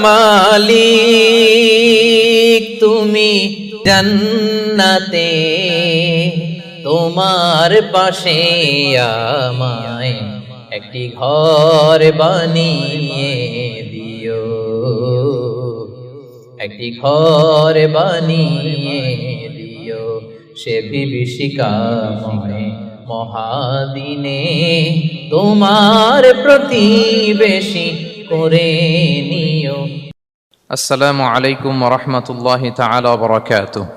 মালিক তুমি জান্নাতে, তোমার পাশে আমায় একটি ঘর বানিয়ে দিও, একটি ঘর বানিয়ে দিও সে বিভীষিকাময় মহাদিনে, তোমার প্রতিবেশী করে নিও। আসসালামু আলাইকুম ওয়া রাহমাতুল্লাহি তাআলা ওয়া বারাকাতুহু।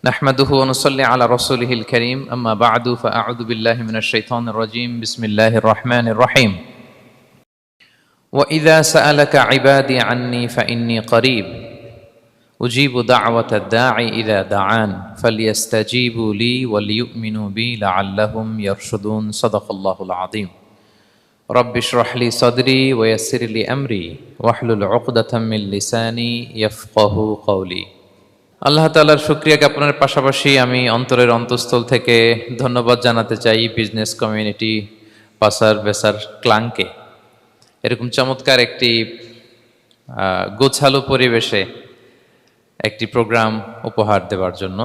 নাহমাদুহু ওয়া নুসাল্লি আলা রাসূলিহিল কারীম, আম্মা বা'দু, ফাআউযু বিল্লাহি মিনাশ শাইতানির রাজীম। বিসমিল্লাহির রাহমানির রাহিম। ওয়া ইযা সাআলাকা ইবাদি আন্নী ফাইন্নী করিব উজিবু দা'ওয়াতাদ দাঈ ইযা দাআন ফালইস্তাজিবু লি ওয়া লিয়ুমিনু বি লাআল্লাহুম ইয়ারশুদুন। সাদাকাল্লাহুল আযীম। রব্বি ইশরাহ লি সাদরি ওয়া ইয়াসসির লি আমরি ওয়াহলুল উকদাতাম মিন লিসানি ইয়াফকাহু কওলি। আল্লাহ তাআলার শুকরিয়া জ্ঞাপনের পাশাপাশি আমি অন্তরের অন্তঃস্থল থেকে ধন্যবাদ জানাতে চাই বিজনেস কমিউনিটি পাসার বেসার ক্লাংকে এরকম চমৎকার একটি গোছালো পরিবেশে একটি প্রোগ্রাম উপহার দেওয়ার জন্য।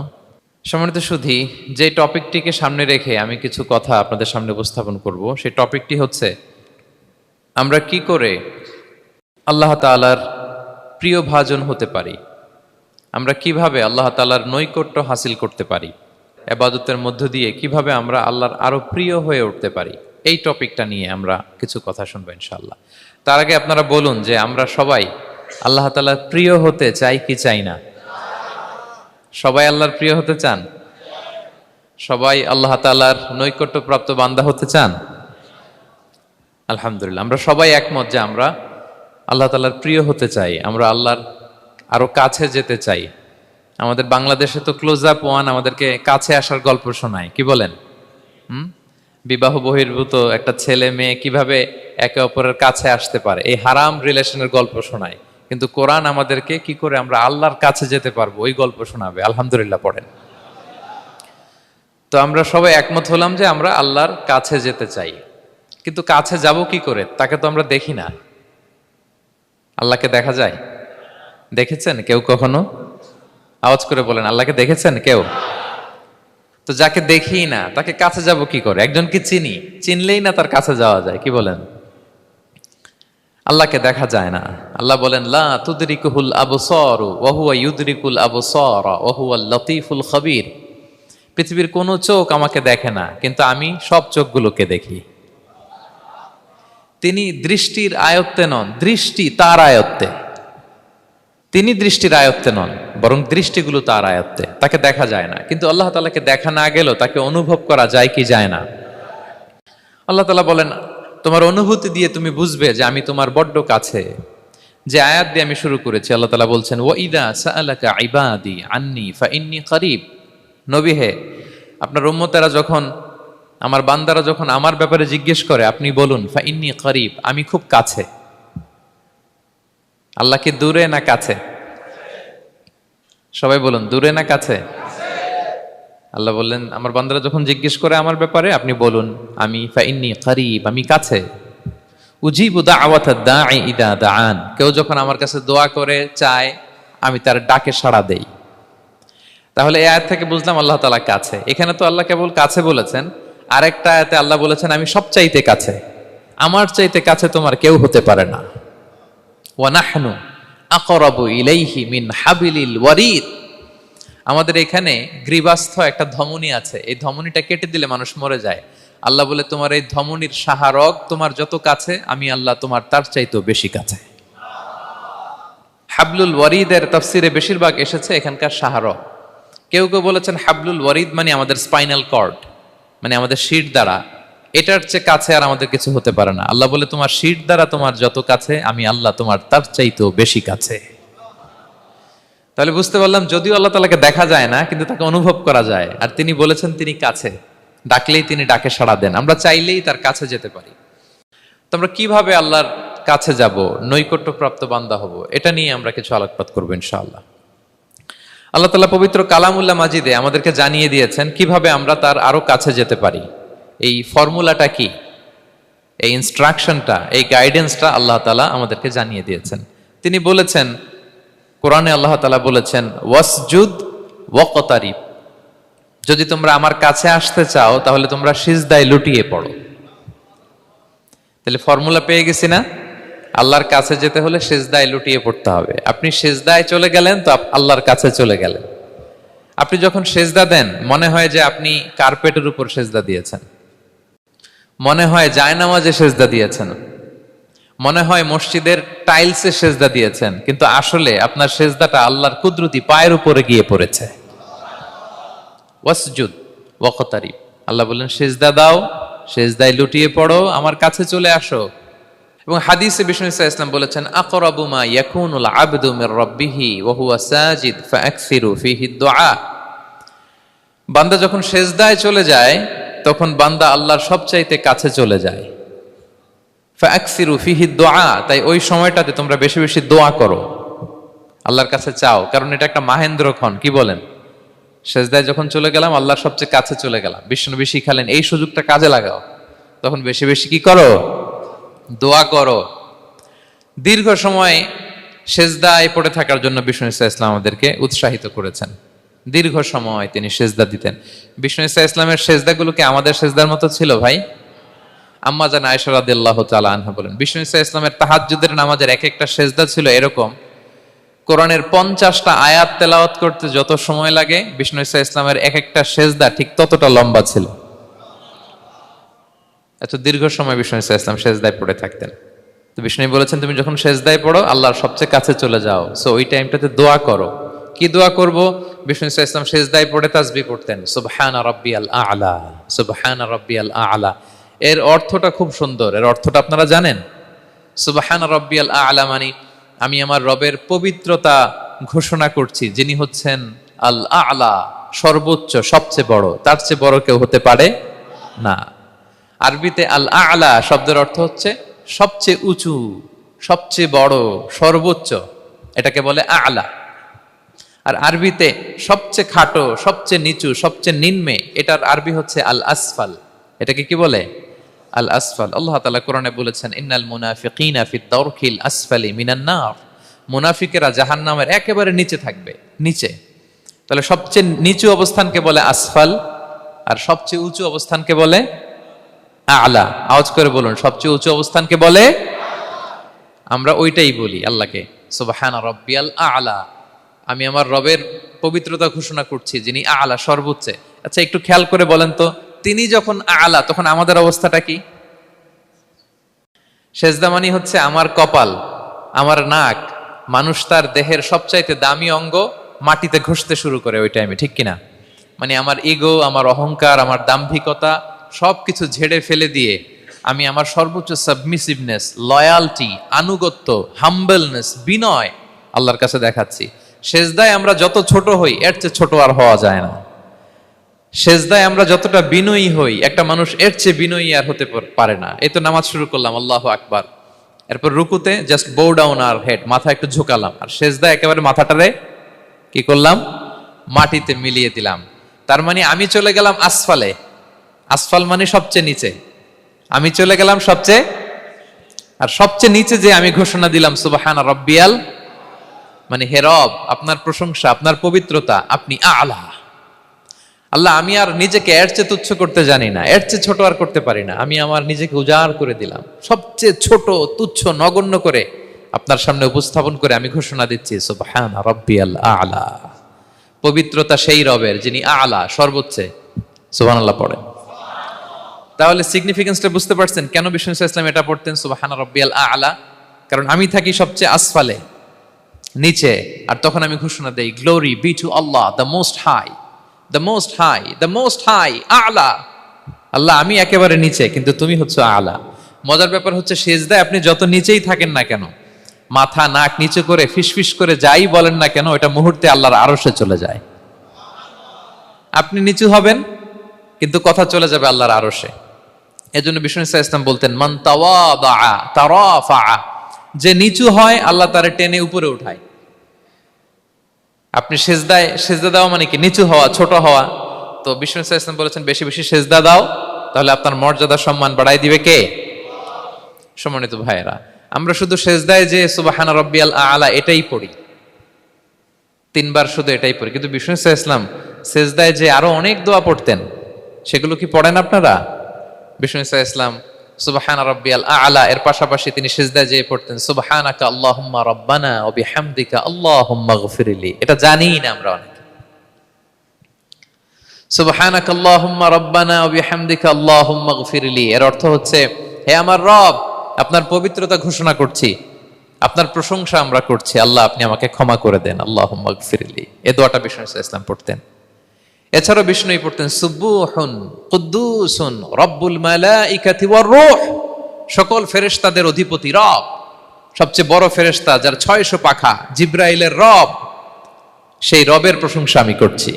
সম্মানিত সুধী, যে টপিকটিকে সামনে রেখে আমি কিছু কথা আপনাদের সামনে উপস্থাপন করব, সেই টপিকটি হচ্ছে আমরা কি করে আল্লাহ তাআলার প্রিয় ভাজন হতে পারি, আমরা কিভাবে আল্লাহ তাআলার নৈকট্য হাসিল করতে পারি, ইবাদতের মধ্য দিয়ে কিভাবে আমরা আল্লাহর আরো প্রিয় হয়ে উঠতে পারি। এই টপিকটা নিয়ে আমরা কিছু কথা শুনবো ইনশাআল্লাহ। তার আগে আপনারা বলুন যে আমরা সবাই আল্লাহ তাআলার প্রিয় হতে চাই কি চাই না? সবাই আল্লাহর প্রিয় হতে চান? সবাই আল্লাহ তাআলার নৈকট্যপ্রাপ্ত বান্দা হতে চান? আলহামদুলিল্লাহ, আমরা সবাই একমত যে আমরা আল্লাহ তাআলার প্রিয় হতে চাই, আমরা আল্লাহর আরো কাছে যেতে চাই। আমাদের বাংলাদেশে তো ক্লোজ আপ ওয়ান আমাদেরকে কাছে আসার গল্প শোনায়, কি বলেন? বিবাহ বহির্ভূত একটা ছেলে মেয়ে কিভাবে একে অপরের কাছে আসতে পারে, এই হারাম রিলেশনের গল্প শোনায়। কিন্তু কোরআন আমাদেরকে কি করে আমরা আল্লাহর কাছে যেতে পারবো ওই গল্প শোনাবে। আলহামদুলিল্লাহ পড়েন। তো আমরা সবাই একমত হলাম যে আমরা আল্লাহর কাছে যেতে চাই, কিন্তু কাছে যাব কি করে? তাকে তো আমরা দেখি না। আল্লাহকে দেখা যায়? দেখেছেন কেউ কখনো? আওয়াজ করে বলেন, আল্লাহকে দেখেছেন কেউ? তো যাকে দেখি না তাকে কাছে যাব কি করে? একজনকে চিনি, চিনলেই না তার কাছে যাওয়া যায়, কি বলেন? আল্লাহকে দেখা যায় না। আল্লাহ বলেন লা তুদরিকুহুল আবসার ওয়া হুয়া ইউদরিকুল আবসার ওয়া হুয়াল লতীফুল খবীর। পৃথিবীর কোনো চোখ আমাকে দেখে না, কিন্তু আমি সব চোখগুলোকে দেখি। তিনি দৃষ্টির আয়ত্তে নন, দৃষ্টি তার আয়ত্তে। তিনি দৃষ্টির আয়ত্তে নন, বরং দৃষ্টিগুলো তার আয়ত্তে। তাকে দেখা যায় না, কিন্তু আল্লাহ তাআলাকে দেখা না গেলেও তাকে অনুভব করা যায় কি যায় না? আল্লাহ তাআলা বলেন তোমার অনুভূতি দিয়ে তুমি বুঝবে যে আমি তোমার বড্ড কাছে। যে আয়াত দিয়ে আমি শুরু করেছি, আল্লাহ তাআলা বলছেন ওয়া ইযা সাআলাকা ইবাদি আন্নী ফাইন্নী করিব। নবী হে, আপনার উম্মতেরা যখন, আমার বান্দারা যখন আমার ব্যাপারে জিজ্ঞেস করে, আপনি বলুন ফাইন্নী করিব, আমি খুব কাছে। আল্লাহ কি দূরে না কাছে? সবাই বলুন, দূরে না কাছে? আল্লাহ বললেন আমার বান্দারা যখন জিজ্ঞেস করে আমার ব্যাপারে, আপনি বলুন আমি ফাইন্নী করিব, আমি কাছে। উজিবু দাওয়াতাদ দাঈ ইযা দাআন, কেউ যখন আমার কাছে দোয়া করে চায়, আমি তার ডাকে সাড়া দেই। তাহলে এই আয়াত থেকে বুঝলাম আল্লাহ তাআলা কাছে। এখানে তো আল্লাহ কেবল কাছে বলেছেন, আরেকটা আয়াতে আল্লাহ বলেছেন আমি সবচাইতে কাছে, আমার চাইতে কাছে তোমার কেউ হতে পারে না। ওয়া নাহনু আকরাবু ইলাইহি মিন হাবিলিল ওয়ারিদ। আমাদের এখানে গ্রীবাস্থ একটা ধমনী আছে, এই ধমনীটা কেটে দিলে মানুষ মরে যায়। আল্লাহ বলে তোমার এই ধমনীর সাহারক তোমার যত কাছে, আমি আল্লাহ তোমার তার চাইতেও বেশি কাছে। হাবলুল ওয়ারিদের তাফসিরে বেশিরভাগ এসেছে এখানকার সাহারক। কেউ কেউ বলেছেন হাবলুল ওয়ারিদ মানে আমাদের স্পাইনাল কর্ড, মানে আমাদের শির দ্বারা। এটার চেয়ে কাছে আর আমাদের কিছু হতে পারে না। আল্লাহ বলে তোমার শির দ্বারা তোমার যত কাছে, আমি আল্লাহ তোমার তার চাইতেও বেশি কাছে। তাহলে বুঝতে পারলাম যদিও আল্লাহ তাআলাকে দেখা যায় না, কিন্তু তাকে অনুভব করা যায়। আর তিনি বলেছেন তিনি কাছে, ডাকলেই তিনি ডাকে সাড়া দেন। আমরা চাইলেই তার কাছে যেতে পারি। তো আমরা কিভাবে আল্লাহর কাছে যাব, নৈকট্যপ্রাপ্ত বান্দা হব, এটা নিয়ে আমরা কিছু আলোকপাত করবো ইনশাআল্লাহ। আল্লাহ তাআলা পবিত্র কালামুল্লাহ মাজিদে আমাদেরকে জানিয়ে দিয়েছেন কিভাবে আমরা তার আরো কাছে যেতে পারি। এই ফর্মুলাটা কি? এই ইনস্ট্রাকশনটা, এই গাইডেন্সটা আল্লাহ তাআলা আমাদেরকে জানিয়ে দিয়েছেন। তিনি বলেছেন, কোরআনে আল্লাহ তাআলা বলেছেন, ওয়াসজুদ ওয়াকতারিব, যদি তোমরা আমার কাছে আসতে চাও তাহলে তোমরা সিজদায় লুটিয়ে পড়ো। তাহলে ফর্মুলা পেয়ে গেছি না? আল্লাহর কাছে যেতে হলে সিজদায় লুটিয়ে পড়তে হবে। আপনি সিজদায় চলে গেলেন তো আল্লাহর কাছে চলে গেলেন। আপনি যখন সিজদা দেন মনে হয় যে আপনি কার্পেটের উপর সিজদা দিয়েছেন, মনে হয় জায়নামাজে সিজদা দিয়েছেন, মনে হয় মসজিদের টাইলসে সিজদা দিয়েছেন, কিন্তু আসলে আপনার সিজদাটা আল্লাহর কুদরতি পায়ের উপরে গিয়ে পড়েছে। ওয়াসজুদ ওয়াকতারিব, আল্লাহ বললেন সিজদা দাও, সিজদায় লুটিয়ে পড়ো, আমার কাছে চলে আসো। এবং হাদিসে বিষ্ণু সাল্লাল্লাহু আলাইহি ওয়াসাল্লাম বলেছেন, আকরাবু মা ইয়াকুনুল আবদু মির রাব্বিহি ওয়া হুয়া সাজিদ ফাআকসিরু ফীহি দুআ। বান্দা যখন সিজদায় চলে যায় তখন বান্দা আল্লাহর সবচাইতে কাছে চলে যায়। ফাআকসিরু ফীহি দুআ, তাই ওই সময়টাতে তোমরা বেশি বেশি দোয়া করো, আল্লাহর কাছে চাও, কারণ এটা একটা মাহেন্দ্রক্ষণ। কি বলেন? সিজদায় যখন চলে গেলাম আল্লাহর সবচেয়ে কাছে চলে গেলাম, বিষ্ণু শিখালেন এই সুযোগটা কাজে লাগাও, তখন বেশি বেশি কি করো? দোয়া করো। দীর্ঘ সময় সিজদায় পড়ে থাকার জন্য বিষ্ণু ইসলাম আমাদেরকে উৎসাহিত করেছেন। দীর্ঘ সময় তিনি সিজদা দিতেন। বিষ্ণু ইসলামের সিজদাগুলোকে আমাদের সিজদার মতো ছিল ভাই? আম্মা জান আয়েশা রাদিয়াল্লাহু তাআলা আনহা বলেন, বিষ্ণু ইসলামের তাহাজ্জুদের নামাজের এক একটা সিজদা ছিল এরকম, কোরআনের 50টা আয়াত তেলাওয়াত করতে যত সময় লাগে বিষ্ণু ইসলামের এক একটা সিজদা ঠিক ততটা লম্বা ছিল। এত দীর্ঘ সময় বিষ্ণু ইসলাম সিজদায় পড়ে থাকতেন। তো বিষ্ণু বলেছেন, তুমি যখন সিজদায় পড়ো আল্লাহর সবচেয়ে কাছে চলে যাও, সো ওই টাইমটাতে দোয়া করো। কি দোয়া করব? বিষ্ণু ইসলাম সিজদায় পড়ে তাসবিহ পড়তেন, সুবহানা রাব্বিয়াল আ'লা, সুবহানা রাব্বিয়াল আ'লা। এর অর্থটা খুব সুন্দর। এর অর্থটা আপনারা জানেন? সুবহানা রাব্বিয়াল আ'লা মানে আমি আমার রবের পবিত্রতা ঘোষণা করছি, যিনি হচ্ছেন আল আ'লা, সর্বোচ্চ, সবচেয়ে বড়, তার চেয়ে বড় কেউ হতে পারে না। আরবিতে আল আ'লা শব্দের অর্থ হচ্ছে সবচেয়ে উঁচু, সবচেয়ে বড়, সর্বোচ্চ, এটাকে বলে আ'লা। আর আরবিতে সবচেয়ে খাটো, সবচেয়ে নিচু, সবচেয়ে নিম্নে, এটার আরবি হচ্ছে আল আসফাল। এটাকে কি বলে? আল আসফাল। আল্লাহ তাআলা কোরআনে বলেছেন, ইন্নাল মুনাফিকিনা ফিদ দারকিল আসফালি মিনান নার, মুনাফিকেরা জাহান্নামের একেবারে নিচে থাকবে, নিচে। তাহলে সবচেয়ে নিচু অবস্থানকে বলে আসফাল, আর সবচেয়ে উঁচু অবস্থানকে বলে আ'লা। আওয়াজ করে বলুন, সবচেয়ে উঁচু অবস্থানকে বলে? আমরা ওইটাই বলি আল্লাহকে, সুবহানা রাব্বিয়াল আ'লা, আমি আমার রবের পবিত্রতা ঘোষণা করছি, যিনি আ'লা, সর্বোচ্চ। আচ্ছা, একটু খেয়াল করে বলেন তো, তিনি যখন আ'লা তখন আমাদের অবস্থাটা কি? সেজদা মানে হচ্ছে আমার কপাল, আমার নাক, মানুষ তার দেহের সবচাইতে দামি অঙ্গ মাটিতে ঘষতে শুরু করে ওই টাইমে, ঠিক কিনা? মানে আমার ইগো, আমার অহংকার, আমার দাম্ভিকতা সবকিছু ঝেড়ে ফেলে দিয়ে আমি আমার সর্বোচ্চ সাবমিসিভনেস, লয়ালটি, আনুগত্য, হাম্বলনেস, বিনয় আল্লাহর কাছে দেখাচ্ছি। সেজদায় আমরা যত ছোট হই এর চেয়ে ছোট আর হওয়া যায় না। সেজদায় আমরা যতটা বিনয়ী হই একটা মানুষ এর চেয়ে বিনয়ী আর হতে পারে না। এই তো নামাজ শুরু করলাম, আল্লাহু আকবার, এরপর রুকুতে জাস্ট বো ডাউন আর হেড, মাথা একটু ঝুঁকালাম, আর সেজদায় একেবারে মাথাটারে কি করলাম? মাটিতে মিলিয়ে দিলাম। তার মানে আমি চলে গেলাম আসফালে। আসফাল মানে সবচেয়ে নিচে, আমি চলে গেলাম সবচেয়ে, আর সবচেয়ে নিচে যে আমি ঘোষণা দিলাম সুবহানা রাব্বিয়াল, মানে হে রব, আপনার প্রশংসা, আপনার পবিত্রতা, আপনি আ'লা। আল্লাহ, আমি আর নিজেকে এর চেয়ে তুচ্ছ করতে জানি না, এর চেয়ে ছোট আর করতে পারি না, আমি আমার নিজেকে উজাড় করে দিলাম, সবচেয়ে ছোট, তুচ্ছ, নগণ্য করে আপনার সামনে উপস্থাপন করে আমি ঘোষণা দিচ্ছি সুবহানা রাব্বিয়াল আ'লা। পবিত্রতা সেই রবের যিনি আ'লা, সর্বোচ্চ। সুবহানাল্লাহ পড়েন। তাহলে সিগনিফিকেন্সটা বুঝতে পারছেন কেন বিষ্ণু ইসলাম এটা পড়তেন সুবহানা রাব্বিয়াল আ'লা? কারণ আমি থাকি সবচেয়ে আসফালে, নিচে, আর তখন আমি ঘোষণা দেই, glory be to Allah the most high, the most high, the most high, আ'লা। আল্লাহ, আমি একেবারে নিচে, কিন্তু তুমি হচ্ছে আ'লা। মজার ব্যাপার হচ্ছে, সেজদায় আপনি যত নিচেই থাকেন না কেন, মাথা নাক নিচু করে ফিসফিস করে যাই বলেন না কেন, এটা মুহূর্তে আল্লাহর আরশে চলে যায়। আপনি নিচু হবেন কিন্তু কথা চলে যাবে আল্লাহর আরশে। এজন্য বিষ্ণু ইসলাম বলতেন, মান তাওয়াদা তারাফা, যে নিচু হয় আল্লাহ তারে টেনে উপরে উঠায়। আপনি সেজদা দেওয়া মানে কি? নিচু হওয়া, ছোট হওয়া। তো বিষ্ণু ইসলাম বলেছেন, বেশি বেশি সেজদা দাও, তাহলে আপনার মর্যাদা, সম্মান বাড়াই দিবে কে? সম্মানিত ভাইয়েরা, আমরা শুধু সেজদায় যে সুবহান রাব্বিয়াল আলা এটাই পড়ি, 3 বার শুধু এটাই পড়ি, কিন্তু বিষ্ণু ইসলাম সেজদায় যে আরো অনেক দোয়া পড়তেন, সেগুলো কি পড়েন আপনারা? বিষ্ণু ইসলাম সুবহান রাব্বিয়াল আলা এর পাশাপাশি তিনি সিজদায় যেয়ে পড়তেন সুবহানাকা আল্লাহুম্মা রাব্বানা ওয়া বিহামদিকা আল্লাহুম্মা গফিরলি। এটা জানিই না আমরা অনেকে। সুবহানাকা আল্লাহুম্মা রাব্বানা ওয়া বিহামদিকা আল্লাহুম্মা গফিরলি এর অর্থ হচ্ছে, হে আমার রব, আপনার পবিত্রতা ঘোষণা করছি, আপনার প্রশংসা আমরা করছি, আল্লাহ আপনি আমাকে ক্ষমা করে দেন, আল্লাহুম্মা গফিরলি। এই দোয়াটা বিষ্ণু ইসলাম পড়তেন। এছাড়াও বিষ্ণুই পড়তেন সুবুহুন কুদ্দুসুন রব্বুল মালাইকাতি ওয়ার রূহ, সকল ফেরেশতাদের অধিপতি রব, সবচেয়ে বড় ফেরেশতা যার 600 পাখা, জিব্রাইলের রব, সেই রবের প্রশংসা আমি করছি।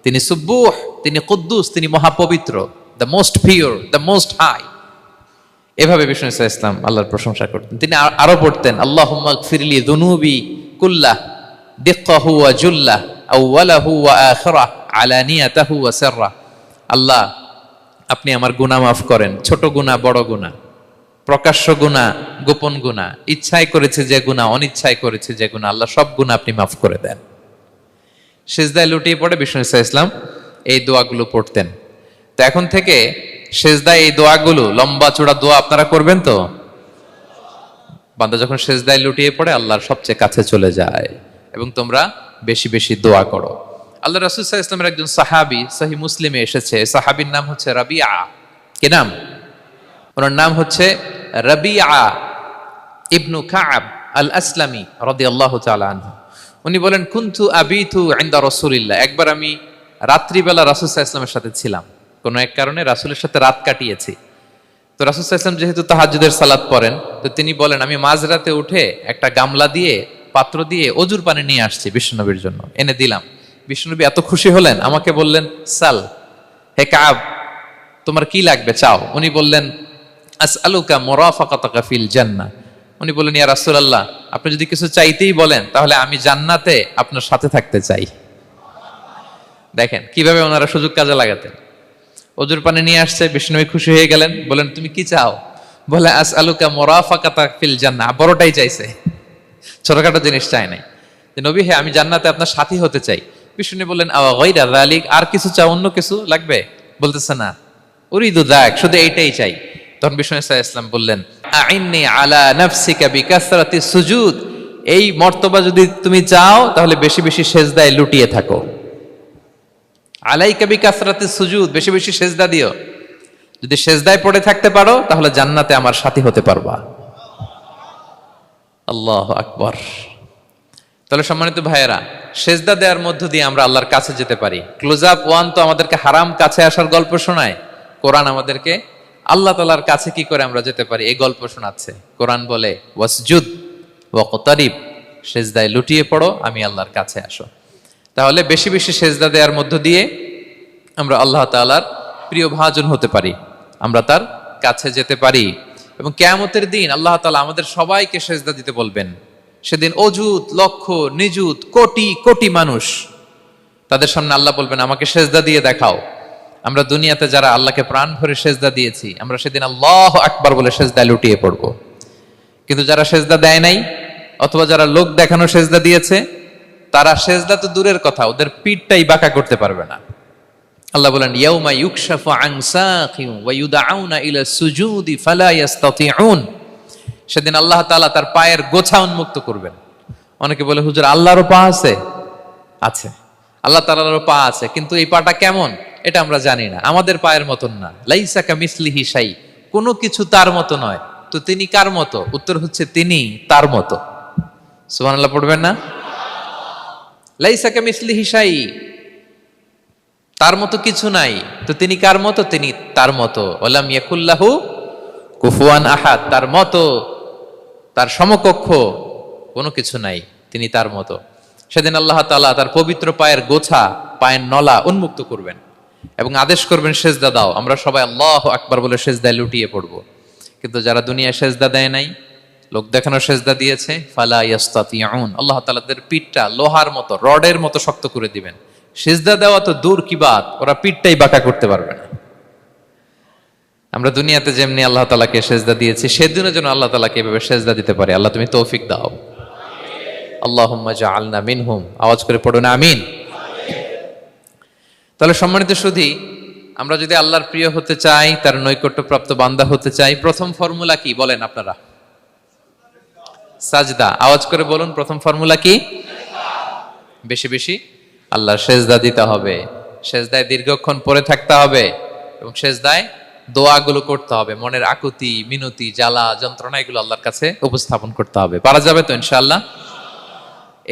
তিনি সুবুহ, তিনি কুদ্দুস, তিনি মহাপবিত্র, the most pure, the most high. এভাবে বিষ্ণু ইসলাম আল্লাহর প্রশংসা করতেন। তিনি আরো পড়তেন আল্লাহুম্মা গফিরলি যুনুবি কুল্লাহ দিক্কাহু ওয়া জুল্লাহ আউওয়ালাহু ওয়া আখিরাহ আলানিয়াতাহু ওয়া সিররাহ। আল্লাহ আপনি আমার গুনাহ মাফ করেন, ছোট গুনাহ বড় গুনাহ, প্রকাশ্য গুনাহ গোপন গুনাহ, ইচ্ছায় করেছে যে গুনাহ, অনিচ্ছায় করেছে যে গুনাহ, আল্লাহ সব গুনাহ আপনি মাফ করে দেন। সিজদায় লুটিয়ে পড়ে বিষ্ণু ইসলাম এই দোয়াগুলো পড়তেন। তো এখন থেকে সিজদায় এই দোয়াগুলো, লম্বা চূড়া দোয়া আপনারা করবেন তো? বান্দা যখন সিজদায় লুটিয়ে পড়ে আল্লাহর সবচেয়ে কাছে চলে যায়, এবং তোমরা বেশি বেশি দোয়া করো। আল্লাহ রাসূল সাল্লাল্লাহু আলাইহি ওয়াসাল্লামের একজন সাহাবী সহিহ মুসলিমে এসেছে, সাহাবীর নাম হচ্ছে রাবিআ। কি নাম? ওনার নাম হচ্ছে রাবিআ ইবনু কাব আল আসলামি রাদিয়াল্লাহু তাআলা আনহু। উনি বলেন কুনতু আবিতু ইনদা রাসূলিল্লাহ, একবার আমি রাত্রিবেলা রাসূল সাল্লাল্লাহু আলাইহি ওয়াসাল্লামের সাথে ছিলাম, কোনো এক কারণে রাসূলের সাথে রাত কাটিয়েছি। তো রাসূল সাল্লাল্লাহু আলাইহি ওয়াসাল্লাম যেহেতু তাহাজ্জুদের সালাত পড়েন, তো তিনি বলেন আমি মাঝরাতে উঠে একটা গামলা দিয়ে, পাত্র দিয়ে অজুর পানি নিয়ে আসছি বিশ্বনবীর জন্য, এনে দিলাম। বিশ্বনবী এত খুশি হলেন, আমাকে বললেন সাল, হে কাব তোমার কি লাগবে চাও। উনি বললেন আসআলুকা মুরাফাকাতাকা ফিল জান্নাহ। উনি বললেন ইয়া রাসূলুল্লাহ, আপনি যদি কিছু চাইতেই বলেন তাহলে আমি জান্নাতে আপনার সাথে থাকতে চাই। দেখেন কিভাবে ওনারা সুযোগ কাজে লাগাতেন। অজুর পানি নিয়ে আসছে, বিষ্ণুবী খুশি হয়ে গেলেন, বলেন তুমি কি চাও? বলে আসআলুকা মুরাফাকাতাকা ফিল জান্নাহ, বড়টাই চাইছে, ছোটখাটো জিনিস চাই নাই। যে নবী হে আমি জান্নাতে আপনার সাথী হতে চাই। বিষ্ণু বললেন আওয়া গায়রা যালিক, আর কিছু চাও, অন্য কিছু লাগবে? বলতেছে না, উরিদু যাক, শুধু এইটাই চাই। তখন বিষ্ণু সাল্লাল্লাহু আলাইহি ওয়াসাল্লাম বললেন আইন্নি আলা নাফসিকা বিকাসরাতি সুজুদ, এই মর্তবা যদি তুমি চাও তাহলে বেশি বেশি সিজদায় লুটিয়ে থাকো। আলাইকা বিকাসরাতি সুজুদ, বেশি বেশি সিজদা দিও। যদি সিজদায় পড়ে থাকতে পারো তাহলে জান্নাতে আমার সাথী হতে পারবা। আল্লাহু আকবার। তাহলে সম্মানিত ভাইয়েরা, সেজদা দেওয়ার মধ্য দিয়ে আমরা আল্লাহর কাছে যেতে পারি। ক্লোজ আপ ওয়ান তো আমাদেরকে হারাম কাছে আসার গল্প শোনায়, কোরআন আমাদেরকে আল্লাহ তাআলার কাছে কি করে আমরা যেতে পারি এই গল্প শোনাচ্ছে। কোরআন বলে ওয়াসজুদ ওয়াকতারিব, সেজদায় লুটিয়ে পড়ো, আমি আল্লাহর কাছে আসো। তাহলে বেশি বেশি সেজদা দেওয়ার মধ্য দিয়ে আমরা আল্লাহ তাআলার প্রিয় ভাজন হতে পারি, আমরা তার কাছে যেতে পারি। এবং কিয়ামতের দিন আল্লাহ তাআলা আমাদের সবাইকে সেজদা দিতে বলবেন। সেদিন অযুত লক্ষ নিযুত কোটি কোটি মানুষ, তাদের সামনে আল্লাহ বলবেন আমাকে সেজদা দিয়ে দেখাও। আমরা দুনিয়াতে যারা আল্লাহকে প্রাণ ভরে সেজদা দিয়েছি, আমরা সেদিন আল্লাহু আকবার বলে সেজদায় লুটিয়ে পড়ব। কিন্তু যারা সেজদা দেয় নাই, অথবা যারা লোক দেখানো সেজদা দিয়েছে, তারা সেজদা তো দূরের কথা, ওদের পিঠটাই বাঁকা করতে পারবে না। আল্লাহ বলেন ইয়াউমা ইউকশাফু আন সাকিন ওয়া ইউদআউনা ইলা সুজুদি ফালা ইস্তাতিউন, সেদিন আল্লাহ তাআলা তার পায়ের গোছা উন্মুক্ত করবেন। অনেকে বলে হুজুর আল্লাহরও পা আছে? আছে, আল্লাহ তাআলারও পা আছে, কিন্তু এই পাটা কেমন এটা আমরা জানি না, আমাদের পায়ের মতন না। লাইসা কামিসলিহি শাই, কোনো কিছু তার মতো নয়। তো তিনি কার মতো? উত্তর হচ্ছে তিনি তার মতো। সুবহানাল্লাহ পড়বেন না? লাইসা কামিসলিহি শাই, তার মতো কিছু নাই। তো তিনি কার মতো? তিনি তার মতো। ওয়ালাম ইয়াকুল্লাহু কুফুয়ান আহাদ, তার মতো, তার সমকক্ষ কোনো কিছু নাই, তিনি তার মতো। সেদিন আল্লাহ তাআলা তার পবিত্র পায়ের গোছা, পায়ের নলা উন্মুক্ত করবেন এবং আদেশ করবেন সেজদা দাও। আমরা সবাই আল্লাহু আকবার বলে সেজদায় লুটিয়ে পড়ব। কিন্তু যারা দুনিয়ায় সেজদা দেয় নাই, লোক দেখানো সেজদা দিয়েছে, ফালা ইয়াস্তাতিউন, আল্লাহ তাআলা তাদের পিঠটা লোহার মতো, রডের মতো শক্ত করে দিবেন। সেজদা দেওয়া তো দূর কি বাত, ওরা পিঠটাই বাঁকা করতে পারবে না। আমরা দুনিয়াতে যেমনি আল্লাহ তাআলাকে সেজদা দিয়েছি, সেদিনও যেন আল্লাহ তাআলাকে এভাবে সেজদা দিতে পারি। আল্লাহ তুমি তৌফিক দাও। আল্লাহুম্মা জাআলনা মিনহুম। আওয়াজ করে পড়ো না আমিন। তাহলে সম্মানিত সুধী, আমরা যদি আল্লাহর প্রিয় হতে চাই, তার নৈকট্যপ্রাপ্ত বান্দা হতে চাই, প্রথম ফর্মুলা কি বলেন আপনারা? সাজদা। আওয়াজ করে বলুন, প্রথম ফর্মুলা কি? বেশি বেশি আল্লাহর সেজদা দিতে হবে, সেজদায় দীর্ঘক্ষণ পড়ে থাকতে হবে এবং সেজদায় দোয়াগুলো করতে হবে, মনের আকুতি মিনতি জ্বালা যন্ত্রণা এগুলো আল্লাহর কাছে উপস্থাপন করতে হবে। পারা যাবে তো ইনশাআল্লাহ?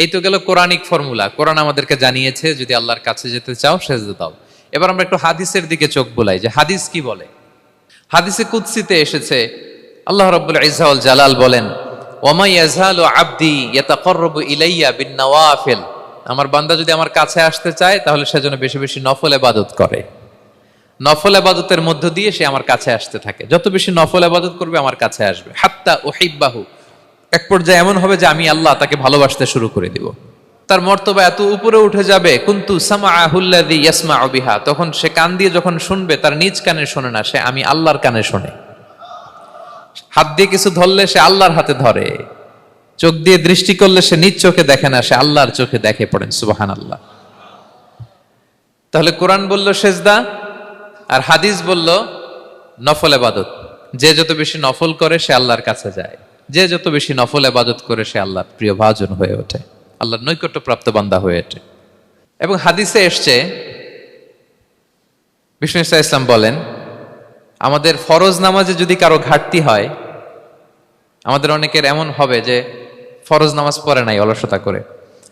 এই তো গেল কোরআনিক ফর্মুলা। কোরআন আমাদেরকে জানিয়েছে যদি আল্লাহর কাছে যেতে চাও সেজদা দাও। এবার আমরা একটু হাদিসের দিকে চোখ বুলাই যে হাদিস কি বলে। হাদিসে কুদসিতে এসেছে, আল্লাহ রাব্বুল ইজ্জা ওয়াল জালাল বলেন, ওমা ইয়াজালু আবদি ইয়াতাকাররাবু ইলাইয়া বিন-নওয়াফিল। আমার বান্দা যদি আমার কাছে আসতে চায় তাহলে সে যেন বেশি বেশি নফল ইবাদত করে। নফল ইবাদতের মধ্য দিয়ে সে আমার কাছে আসতে থাকে। যত বেশি নফল ইবাদত করবে আমার কাছে আসবে। হাত্তা উহিব্বাহু, এক পর্যায়ে এমন হবে যে আমি আল্লাহ তাকে ভালোবাসতে শুরু করে দিব। তার মর্তবা এত উপরে উঠে যাবে, কুনতু সামাআহুল্লাযী ইয়াসমাউ বিহা, তখন সে কান দিয়ে যখন শুনবে তার নিজ কানে শোনে না, সে আমি আল্লাহর কানে শোনে। হাত দিয়ে কিছু ধরলে সে আল্লাহর হাতে ধরে, চোখ দিয়ে দৃষ্টি করলে সে নিজ চোখে দেখে না, সে আল্লাহর চোখে দেখে। পড়েন সুবহানাল্লাহ। তাহলে কোরআন বলল সেজদা আর হাদিস বলল নফল ইবাদত। যে যত বেশি নফল করে সে আল্লাহর কাছে যায়, যে যত বেশি নফল ইবাদত করে সে আল্লাহর প্রিয় ভাজন হয়ে ওঠে, আল্লাহর নৈকট্যপ্রাপ্ত বান্দা হয়ে ওঠে। এবং হাদিসে এসছে, বিষ্ণু ইসলাম বলেন, আমাদের ফরজ নামাজে যদি কারো ঘাটতি হয়, আমাদের অনেকের এমন হবে যে ফরজ নামাজ পড়ে নাই অলসতা করে,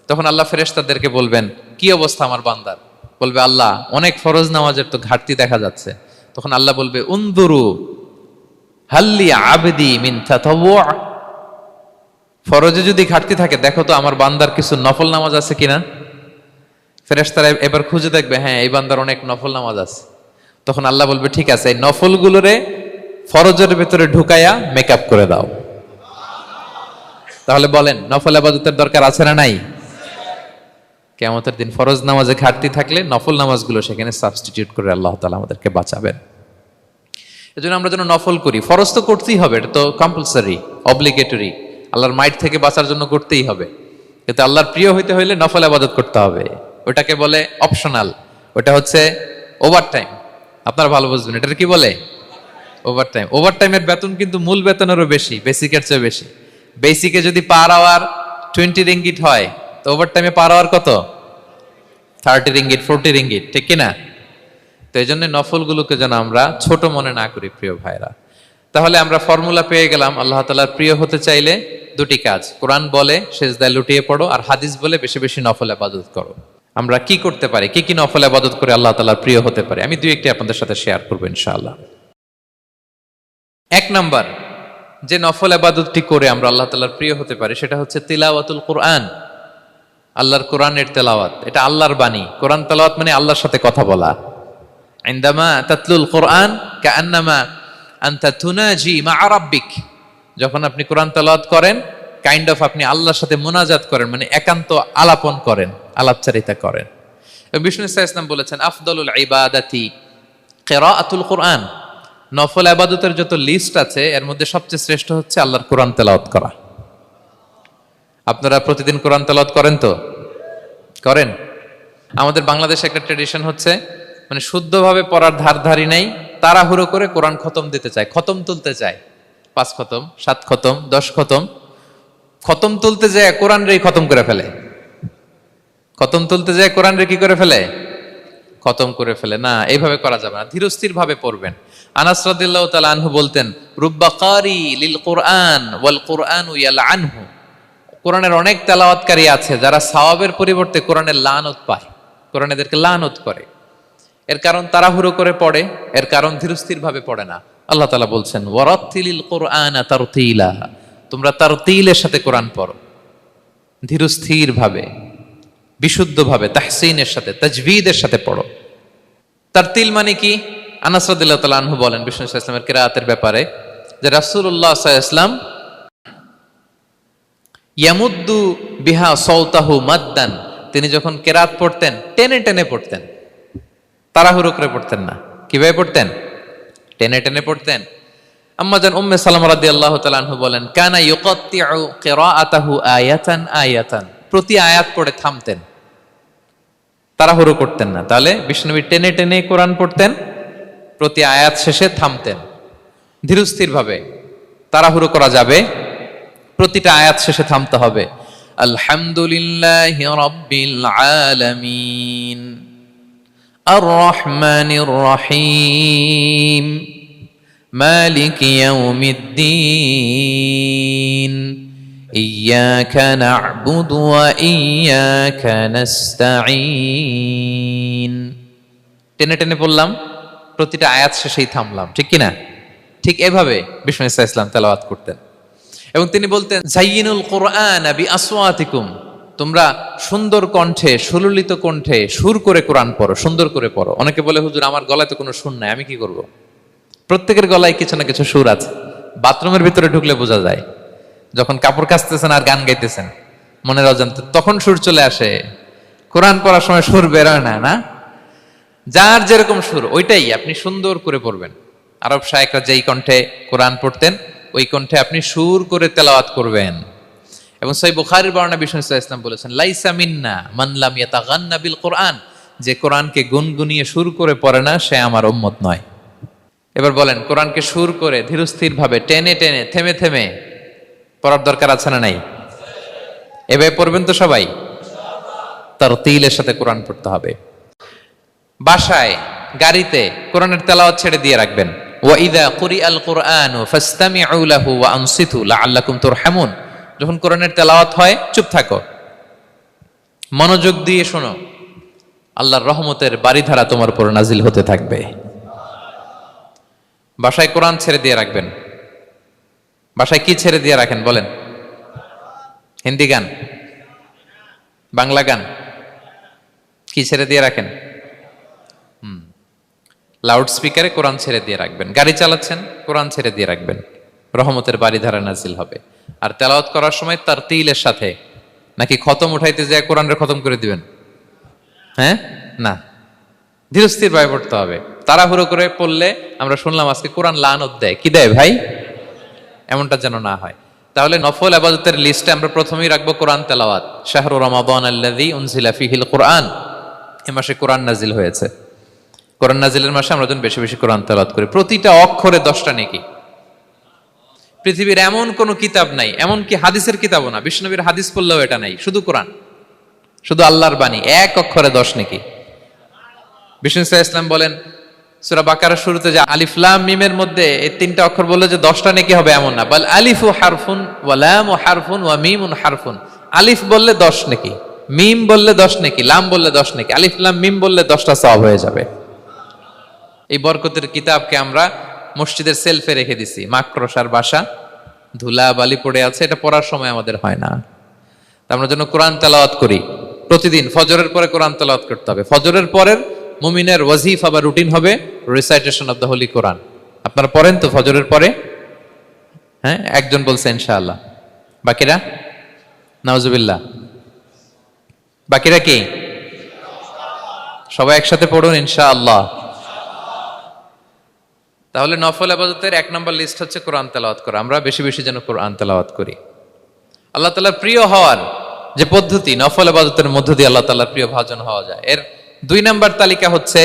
তখন আল্লাহ ফেরেশতাদেরকে বলবেন কি অবস্থা আমার বান্দার? বলবে আল্লাহ অনেক ফরজ নামাজের তো ঘাটতি দেখা যাচ্ছে। তখন আল্লাহ বলবে উনদুরু হাল্লি আবদি মিন তাতাওয়ু, ফরজে যদি ঘাটতি থাকে দেখো তো আমার বান্দার কিছু নফল নামাজ আছে কিনা। ফেরেশতারা এবার খুঁজে দেখবে, হ্যাঁ এই বান্দার অনেক নফল নামাজ আছে। তখন আল্লাহ বলবে ঠিক আছে, এই নফলগুলোরে ফরজের ভেতরে ঢুকাইয়া মেকআপ করে দাও। তাহলে বলেন নফল ইবাদতের দরকার আছে না নাই? কিয়ামতের দিন ফরজ নামাজে ঘাটতি থাকলে নফল নামাজগুলো সেখানে সাবস্টিটিউট করে আল্লাহ তাআলা আমাদেরকে বাঁচাবেন। এজন্য আমরা যেন নফল করি। ফরজ তো করতেই হবে, এটা তো কম্পালসারি, অব্লিগেটরি, আল্লাহর মাইট থেকে বাঁচার জন্য করতেই হবে। কিন্তু আল্লাহর প্রিয় হইতে হইলে নফল ইবাদত করতে হবে। ওটাকে বলে অপশনাল, ওটা হচ্ছে ওভারটাইম। আপনারা ভালো বুঝবেন, এটার কি বলে? ওভারটাইম। ওভারটাইমের বেতন কিন্তু মূল বেতনেরও বেশি, বেসিকের চেয়ে বেশি। বেসিকে যদি পার আওয়ার 20 রিঙ্গিট হয়, তো ওভারটাইমে পার আওয়ার কত? 30 রিঙ্গিট, 40 রিঙ্গিট, ঠিক কিনা? তো এই জন্য নফলগুলোকে যেন আমরা ছোট মনে না করি প্রিয় ভাইরা। তাহলে আমরা ফর্মুলা পেয়ে গেলাম, আল্লাহ তাআলার প্রিয় হতে চাইলে দুটি কাজ, কোরআন বলে সেজদায় লুটিয়ে পড়ো, আর হাদিস বলে বেশি বেশি নফল ইবাদত করো। আমরা কি করতে পারি, কি কি নফল ইবাদত করে আল্লাহ তাআলার প্রিয় হতে পারি, আমি দুই একটি আপনাদের সাথে শেয়ার করবো ইনশাআল্লাহ। এক নাম্বার যে নফল ইবাদতটি করে আমরা আল্লাহ তাআলার প্রিয় হতে পারি সেটা হচ্ছে তিলাওয়াতুল কোরআন, আল্লাহর কোরআনের তেলাওয়াত। এটা আল্লাহর বাণী। কোরআন তেলাওয়াত মানে আল্লাহর সাথে কথা বলা। ইনদামা তাতলুল কোরআন কাআন্নামা আনতা তুনাজি মা রাব্বিক, যখন আপনি কোরআন তেলাওয়াত করেন কাইন্ড অফ আপনি আল্লাহর সাথে মুনাজাত করেন, মানে একান্ত আলাপন করেন, আলাপচারিতা করেন। বিষ্ণু ইসলাম বলেছেন আফদলুল ইবাদাতি কিরাআতুল কোরআন, নফল ইবাদতের যত লিস্ট আছে এর মধ্যে সবচেয়ে শ্রেষ্ঠ হচ্ছে আল্লাহর কোরআন তেলাওয়াত করা। আপনারা প্রতিদিন কোরআন তেলাওয়াত করেন তো? করেন? আমাদের বাংলাদেশে একটা ট্রেডিশন হচ্ছে, মানে শুদ্ধভাবে পড়ার ধারধারি নাই, তাড়াহুড়ো করে কোরআন খতম দিতে চায়, খতম তুলতে চায়। 5 খতম, 7 খতম, 10 খতম। খতম তুলতে যায় কোরআন রে খতম করে ফেলে। খতম তুলতে যায় কোরআন রে কি করে ফেলে? খতম করে ফেলে। না, এইভাবে করা যাবে না, ধীরস্থির ভাবে পড়বেন। আনাস রাদিয়াল্লাহু তাআলা আনহু বলতেন, রুব্বা কারি লিল কোরআন ওয়াল কোরআনু ইয়ালআনহু, কোরআনের অনেক তেলাওয়াতকারী আছে যারা সওয়াবের পরিবর্তে কোরআনের লানত পায়, কোরআন এদেরকে লানত করে। এর কারণ তাড়াহুড়ো করে পড়ে, এর কারণ ধীরস্থির ভাবে পড়ে না। আল্লাহ তাআলা বলছেন ওয়ারাত্তিলিল কোরআনা তারতিলা, তোমরা তারতিলের সাথে কোরআন পড়ো, ধীরস্থির ভাবে, বিশুদ্ধ ভাবে, তাহসিনের সাথে, তাজবিদের সাথে পড়ো। তারতিল মানে কি? আনাস রাদিয়াল্লাহু তাআলা আনহু বলেন বিষ্ণু সাল্লাল্লাহু আলাইহি ওয়াসাল্লামের কিরাআতের ব্যাপারে যে রাসূলুল্লাহ সাল্লাল্লাহু আলাইহি ওয়াসাল্লাম ইয়ামুদ্দু বিহা সাওতাহু মাদ্দান, তিনি যখন কিরাআত পড়তেন টেনে টেনে পড়তেন, তাড়াহুড়ো করে পড়তেন না। কিভাবে পড়তেন? টেনে টেনে পড়তেন। আম্মাজান উম্মে সালামা রাদিয়াল্লাহু তাআলা আনহু বলেন, কানা ইউকাত্তিউ কিরাআতাহু আয়াতান আয়াতান, প্রতি আয়াত পড়ে থামতেন, তাড়াহুড়ো করতেন না। তাহলে বিশ্বনবী টেনে টেনে কোরআন পড়তেন, প্রতি আয়াত শেষে থামতেন, ধীরস্থির ভাবে। তাড়াহুড়ো করা যাবে, প্রতিটা আয়াত শেষে থামতে হবে। আলহামদুলিল্লাহি রাব্বিল আলামিন আর রহমানির রহিম মালিকি ইয়াউমিদ্দিন ইয়্যাকা না'বুদু ওয়া ইয়্যাকা নাস্তাঈন। টেনে টেনে পড়লাম, প্রতিটা আয়াত শেষেই থামলাম, ঠিক কিনা? ঠিক এভাবে বিষ্ণু ইসা ইসলাম তেলাওয়াত করতেন। এবং তিনি বলতেন, জাইয়িনুল কুরআন বিআসওয়াতিকুম, তোমরা সুন্দর কণ্ঠে, সুললিত কণ্ঠে সুর করে কোরআন পড়ো, সুন্দর করে পড়ো। অনেকে বলে, হুজুর আমার গলায় তো কোনো সুর নাই, আমি কি করব? প্রত্যেকের গলায় কিছু না কিছু সুর আছে। বাথরুমের ভিতরে ঢুকলে বোঝা যায়, যখন কাপড় কাচতেছেন আর গান গাইতেছেন মনের অজান্তে, তখন সুর চলে আসে। কোরআন পড়ার সময় সুর বেরোয় না, না? যার যেরকম সুর ওইটাই আপনি সুন্দর করে পড়বেন। আরব শায়েখরা যেই কণ্ঠে কোরআন পড়তেন, ওই কণ্ঠে আপনি সুর করে তেলাওয়াত করবেন। এবং সহিহ বুখারীর বর্ণনা বিষ্ণু ইসলাম বলেছেন, লাইসা মিন্না মান লাম ইয়াতাগান্না বিল কোরআন, যে কোরআনকে গুনগুনিয়ে সুর করে পড়ে না, সে আমার উম্মত নয়। এবার বলেন, কোরআনকে সুর করে ধীরস্থির ভাবে টেনে টেনে থেমে থেমে পড়ার দরকার আছে না নাই? এভাবে পড়বেন তো সবাই? তারতিলের সাথে কোরআন পড়তে হবে। বাসায়, গাড়িতে কোরআনের তেলাওয়াত ছেড়ে দিয়ে রাখবেন। ওয়া ইযা কুরিআল কুরআনু ফাসতামিউ লাহু ওয়া আনসিতু লাআল্লাকুম তুরহামুন, যখন কোরআনের তেলাওয়াত হয় চুপ থাকো, মনোযোগ দিয়ে শোনো, আল্লাহর রহমতের বারিধারা তোমার উপর নাজিল হতে থাকবে। বাসায় কোরআন ছেড়ে দিয়ে রাখবেন। বাসায় কি ছেড়ে দিয়ে রাখেন বলেন? হিন্দি গান, বাংলা গান, কি ছেড়ে দিয়ে রাখেন? লাউড স্পিকারে কোরআন ছেড়ে দিয়ে রাখবেন। গাড়ি চালাচ্ছেন, কোরআন ছেড়ে দিয়ে রাখবেন, রহমতের বারিধারা নাজিল হবে। আর তেলাওয়াত করার সময় তারতিলের সাথে, নাকি খতম উঠাইতে যায় কোরআনের খতম করে দিবেন? হ্যাঁ, না, ধীরস্থির ভাবে পড়তে হবে। তাড়াহুড়ো করে পড়লে আমরা শুনলাম আজকে কোরআন লানত দেয়। কি দেয় ভাই? এমনটা যেন না হয়। তাহলে নফল ইবাদতের লিস্টে আমরা প্রথমেই রাখবো কোরআন তেলাওয়াত। শাহরু রমাদান আল্লাযী উনজিলা ফীহিল কুরআন, এই মাসে কোরআন নাজিল হয়েছে। কোরআন নাজিলের মাসে আমরা যেন বেশি বেশি কোরআন তেলাওয়াত করি। প্রতিটা অক্ষরে 10টা নেকি। পৃথিবীর এমন কোন কিতাব নাই, এমনকি হাদিসের কিতাবও না, বিষ্ণুনবীর হাদিস পড়লেও এটা নাই, শুধু কোরআন, শুধু আল্লাহর বাণী, এক অক্ষরে 10 নেকি। বিষ্ণু ইসলাম বলেন সূরা বাকারার শুরুতে যে আলিফ লাম মিমের মধ্যে এই 3টা অক্ষর বললে যে 10টা নেকি হবে এমন না, বল আলিফু হারফুন ওয়া লামু হারফুন ওয়া মিমুন হারফুন। আলিফ বললে 10 নেকি, মিম বললে 10 নেকি, লাম বললে 10 নেকি, আলিফ লাম মিম বললে 10টা সওয়াব হয়ে যাবে। এই বরকতের কিতাবকে আমরা মসজিদের সেলফে রেখে দিছি। মাকড়সার বাসা, ধুলা বালি পড়ে আছে, এটা পড়ার সময় আমাদের হয় না। আমরা যেন কোরআন তেলাওয়াত করি প্রতিদিন। ফজরের পরে কোরআন তেলাওয়াত করতে হবে। ফজরের পরের মুমিনের ওয়াজিফা বা রুটিন হবে রিসাইটেশন অফ দ্য হোলি কোরআন। আপনারা পড়েন তো ফজরের পরে? হ্যাঁ, একজন বলছে ইনশাআল্লাহ, বাকিরা নাউজুবিল্লাহ। বাকিরা কি? সবাই একসাথে পড়ুন ইনশাআল্লাহ। তাহলে নফল ইবাদতের 1 নম্বর লিস্ট হচ্ছে কোরআন তেলাওয়াত করা। আমরা বেশি বেশি যেন কোরআন তেলাওয়াত করি। আল্লাহ তাআলার প্রিয় হওয়ার যে পদ্ধতি, নফল ইবাদতের মধ্য দিয়ে আল্লাহ তাআলার প্রিয় ভাজন হওয়া যায়। এর 2 নম্বর তালিকা হচ্ছে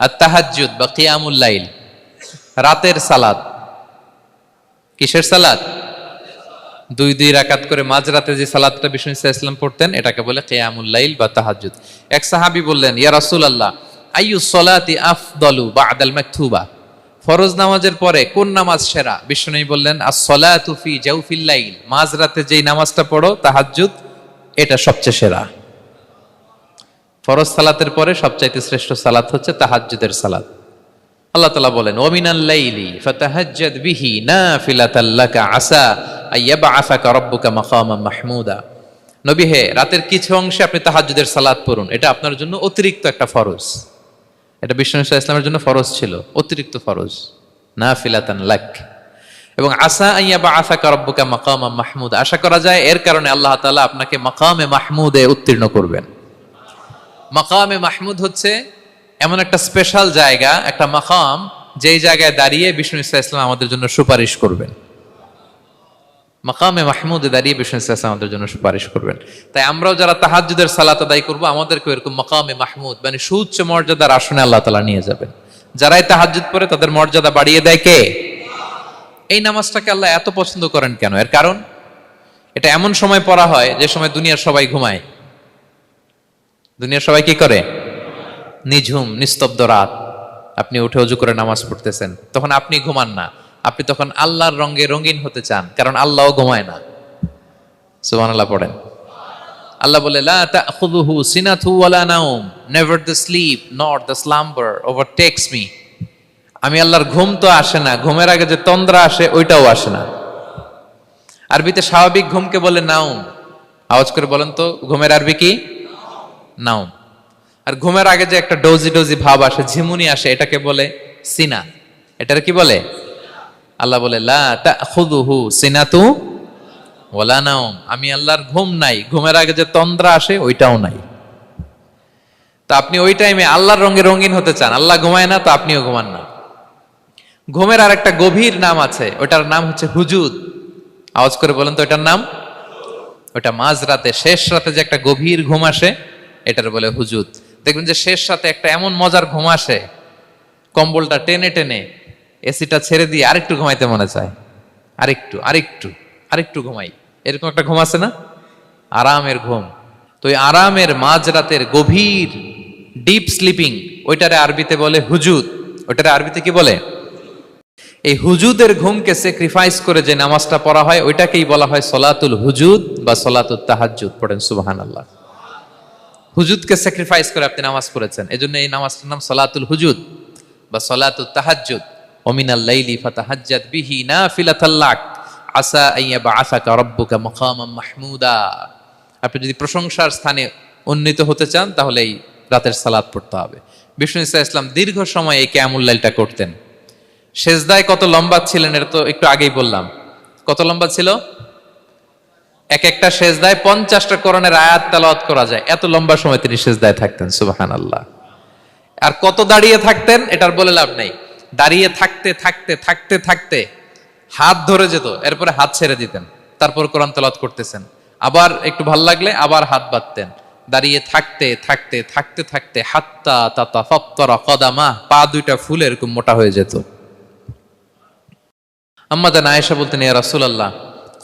আত-তাহাজ্জুদ বা কিয়ামুল লাইল, রাতের সালাত। কিসের সালাত? 2 রাকাত করে মাঝরাতে যে সালাতটা বিষ্ণু ইসলাম পড়তেন, এটাকে বলে কিয়ামুল লাইল বা তাহাজ্জুদ। এক সাহাবী বললেন, ইয়া রাসূলুল্লাহ, আইয়ুস সালাতি আফদালু বা'দাল মাকতুবা, ফরজ নামাজের পরে কোন নামাজ সেরা? বিষ্ণু বললেন, আস-সালাতু ফি জাওফিল লাইল, মাঝরাতে যেই নামাজটা পড়ো তাহাজ্জুদ, এটা সবচেয়ে সেরা। ফরজ সালাতের পরে সবচাইতে শ্রেষ্ঠ সালাত হচ্ছে তাহাজ্জুদের সালাত। আল্লাহ তাআলা বলেন, ওয়া মিনাল লাইলি ফাতাহাজ্জাদ বিহি নাফিলাতাল লাকা আসা আইয়াবআসাকা রাব্বুকা মাকামান মাহমুদা। নবী হে, রাতের কিছু অংশে আপনি তাহাজ্জুদের সালাত পড়ুন, এটা আপনার জন্য অতিরিক্ত একটা ফরজ। এটা বিষ্ণু ইসলামের জন্য ফরজ ছিল, অতিরিক্ত ফরজ, নাফিলাতান লাক। এবং আসা আইয়াবআসাকা রাব্বুকা মাকামান মাহমুদা, আশা করা যায় এর কারণে আল্লাহ তাআলা আপনাকে মাকামে মাহমুদে উত্তীর্ণ করবেন। মাকামে মাহমুদ হচ্ছে এমন একটা স্পেশাল জায়গা, একটা মাকাম যেই জায়গায় দাঁড়িয়ে বিষ্ণু ইসলাম আমাদের জন্য সুপারিশ করবেন। মাকামে মাহমুদে দাঁড়িয়ে বিষ্ণু ইসলাম আমাদের জন্য সুপারিশ করবেন। তাই আমরাও যারা তাহাজ্জুদের সালাত আদায় করবো, আমাদেরকে এরকম মাকামে মাহমুদ মানে সুউচ্চ মর্যাদার আসনে আল্লাহ তাআলা নিয়ে যাবেন। যারাই তাহাজ্জুদ পড়ে তাদের মর্যাদা বাড়িয়ে দেয় কে? এই নামাজটাকে আল্লাহ এত পছন্দ করেন কেন? এর কারণ, এটা এমন সময় পড়া হয় যে সময় দুনিয়ার সবাই ঘুমায়। দুনিয়ার সবাই কি করে? নিঝুম নিস্তব্ধ রাত, আপনি উঠে অজু করে নামাজ পড়তেছেন, তখন আপনি ঘুমান না, আপনি তখন আল্লাহর রঙে রঙিন হতে চান, কারণ আল্লাহও ঘুমায় না। সুবহানাল্লাহ পড়েন। আল্লাহ বলে, লা তাখুযুহু সিনাতু ওয়ালা নাওম, never the sleep not the slumber overtakes me. আমি আল্লাহর ঘুম তো আসে না, ঘুমের আগে যে তন্দ্রা আসে ওইটাও আসে না। আরবিতে স্বাভাবিক ঘুমকে বলে নাওম। আওয়াজ করে বলেন তো, ঘুমের আরবি কি? নাওম। আর ঘুমের আগে যে একটা ডোজি ডোজি ভাব আসে, ঝিমুনি আসে, এটাকে বলে সিনা। এটার কি বলে? আল্লাহ বলে, লা তাখুযুহু সিনাতু ওয়ালা নাওম, আমি আল্লাহর ঘুম নাই, ঘুমের আগে যে তন্দ্রা আসে ওইটাও নাই। তা আপনি ওই টাইমে আল্লাহর রঙে রঙিন হতে চান, আল্লাহ ঘুমায় না, তো আপনিও ঘুমান না। ঘুমের আর একটা গভীর নাম আছে, ওটার নাম হচ্ছে হুজুদ। আওয়াজ করে বলেন তো, ওটার নাম? ওটা মাঝরাতে, শেষ রাতে যে একটা গভীর ঘুম আসে, এটার বলে হুজুদ। দেখবেন যে শেষ রাতে একটা এমন মজার ঘুম আসে, কম্বলটা টেনে টেনে এসিটা ছেড়ে দিয়ে আরেকটু ঘুমাইতে মনে চায়, আরেকটু আরেকটু আরেকটু ঘুমাই, এরকম একটা ঘুম আছে না? আরামের ঘুম। তো এই আরামের মাঝরাতের গভীর ডিপ স্লিপিং, ওইটারে আরবিতে বলে হুজুদ। ওইটারে আরবিতে কি বলে? এই হুজুদের ঘুমকে স্যাক্রিফাইস করে যে নামাজটা পড়া হয়, ওইটাকেই বলা হয় সলাতুল হুজুদ বা সলাতুত তাহাজ্জুদ। পড়েন সুবহানাল্লাহ। হুজুদকে স্যাক্রিফাইস করে আপনি নামাজ পড়েছেন, এজন্য এই নামাজটার নাম সলাতুল হুজুদ বা সলাতুত তাহাজ্জুদ। ওমিনাল লাইলি ফাতাহাজ্জাদ বিহি নাফিলাতাল লাক আসা আইয়াবআসাকা রাব্বুকা মাকামান মাহমুদা। আপনি যদি প্রশংসার স্থানে উন্নীত হতে চান, তাহলে এই রাতের সালাত পড়তে হবে। বিষ্ণু ইসলাম দীর্ঘ সময় এই কিয়ামুল লাইলটা করতেন। সেজদায় কত লম্বা ছিলেন এটা তো একটু আগেই বললাম। কত লম্বা ছিল? এক একটা সেজদায় 50টা কোরআনের আয়াত তেলাওয়াত করা যায়, এত লম্বা সময় তিনি সেজদায় থাকতেন। সুবহানাল্লাহ। আর কত দাঁড়িয়ে থাকতেন এটার বলে লাভ নেই। দাঁড়িয়ে থাকতে থাকতে থাকতে থাকতে হাত ধরে যেত, এরপরে হাত ছেড়ে দিতেন, তারপর কোরআন তেলাওয়াত করতেছেন। আবার একটু ভাল লাগলে আবার হাত বাঁধতেন। দাঁড়িয়ে থাকতে থাকতে থাকতে থাকতে হাত্তা তাতাফাত্তারা কদামাহ, পা দুইটা ফুলে এরকম মোটা হয়ে যেত। আম্মা জান আয়েশা বলতেন, ইয়া রাসূলুল্লাহ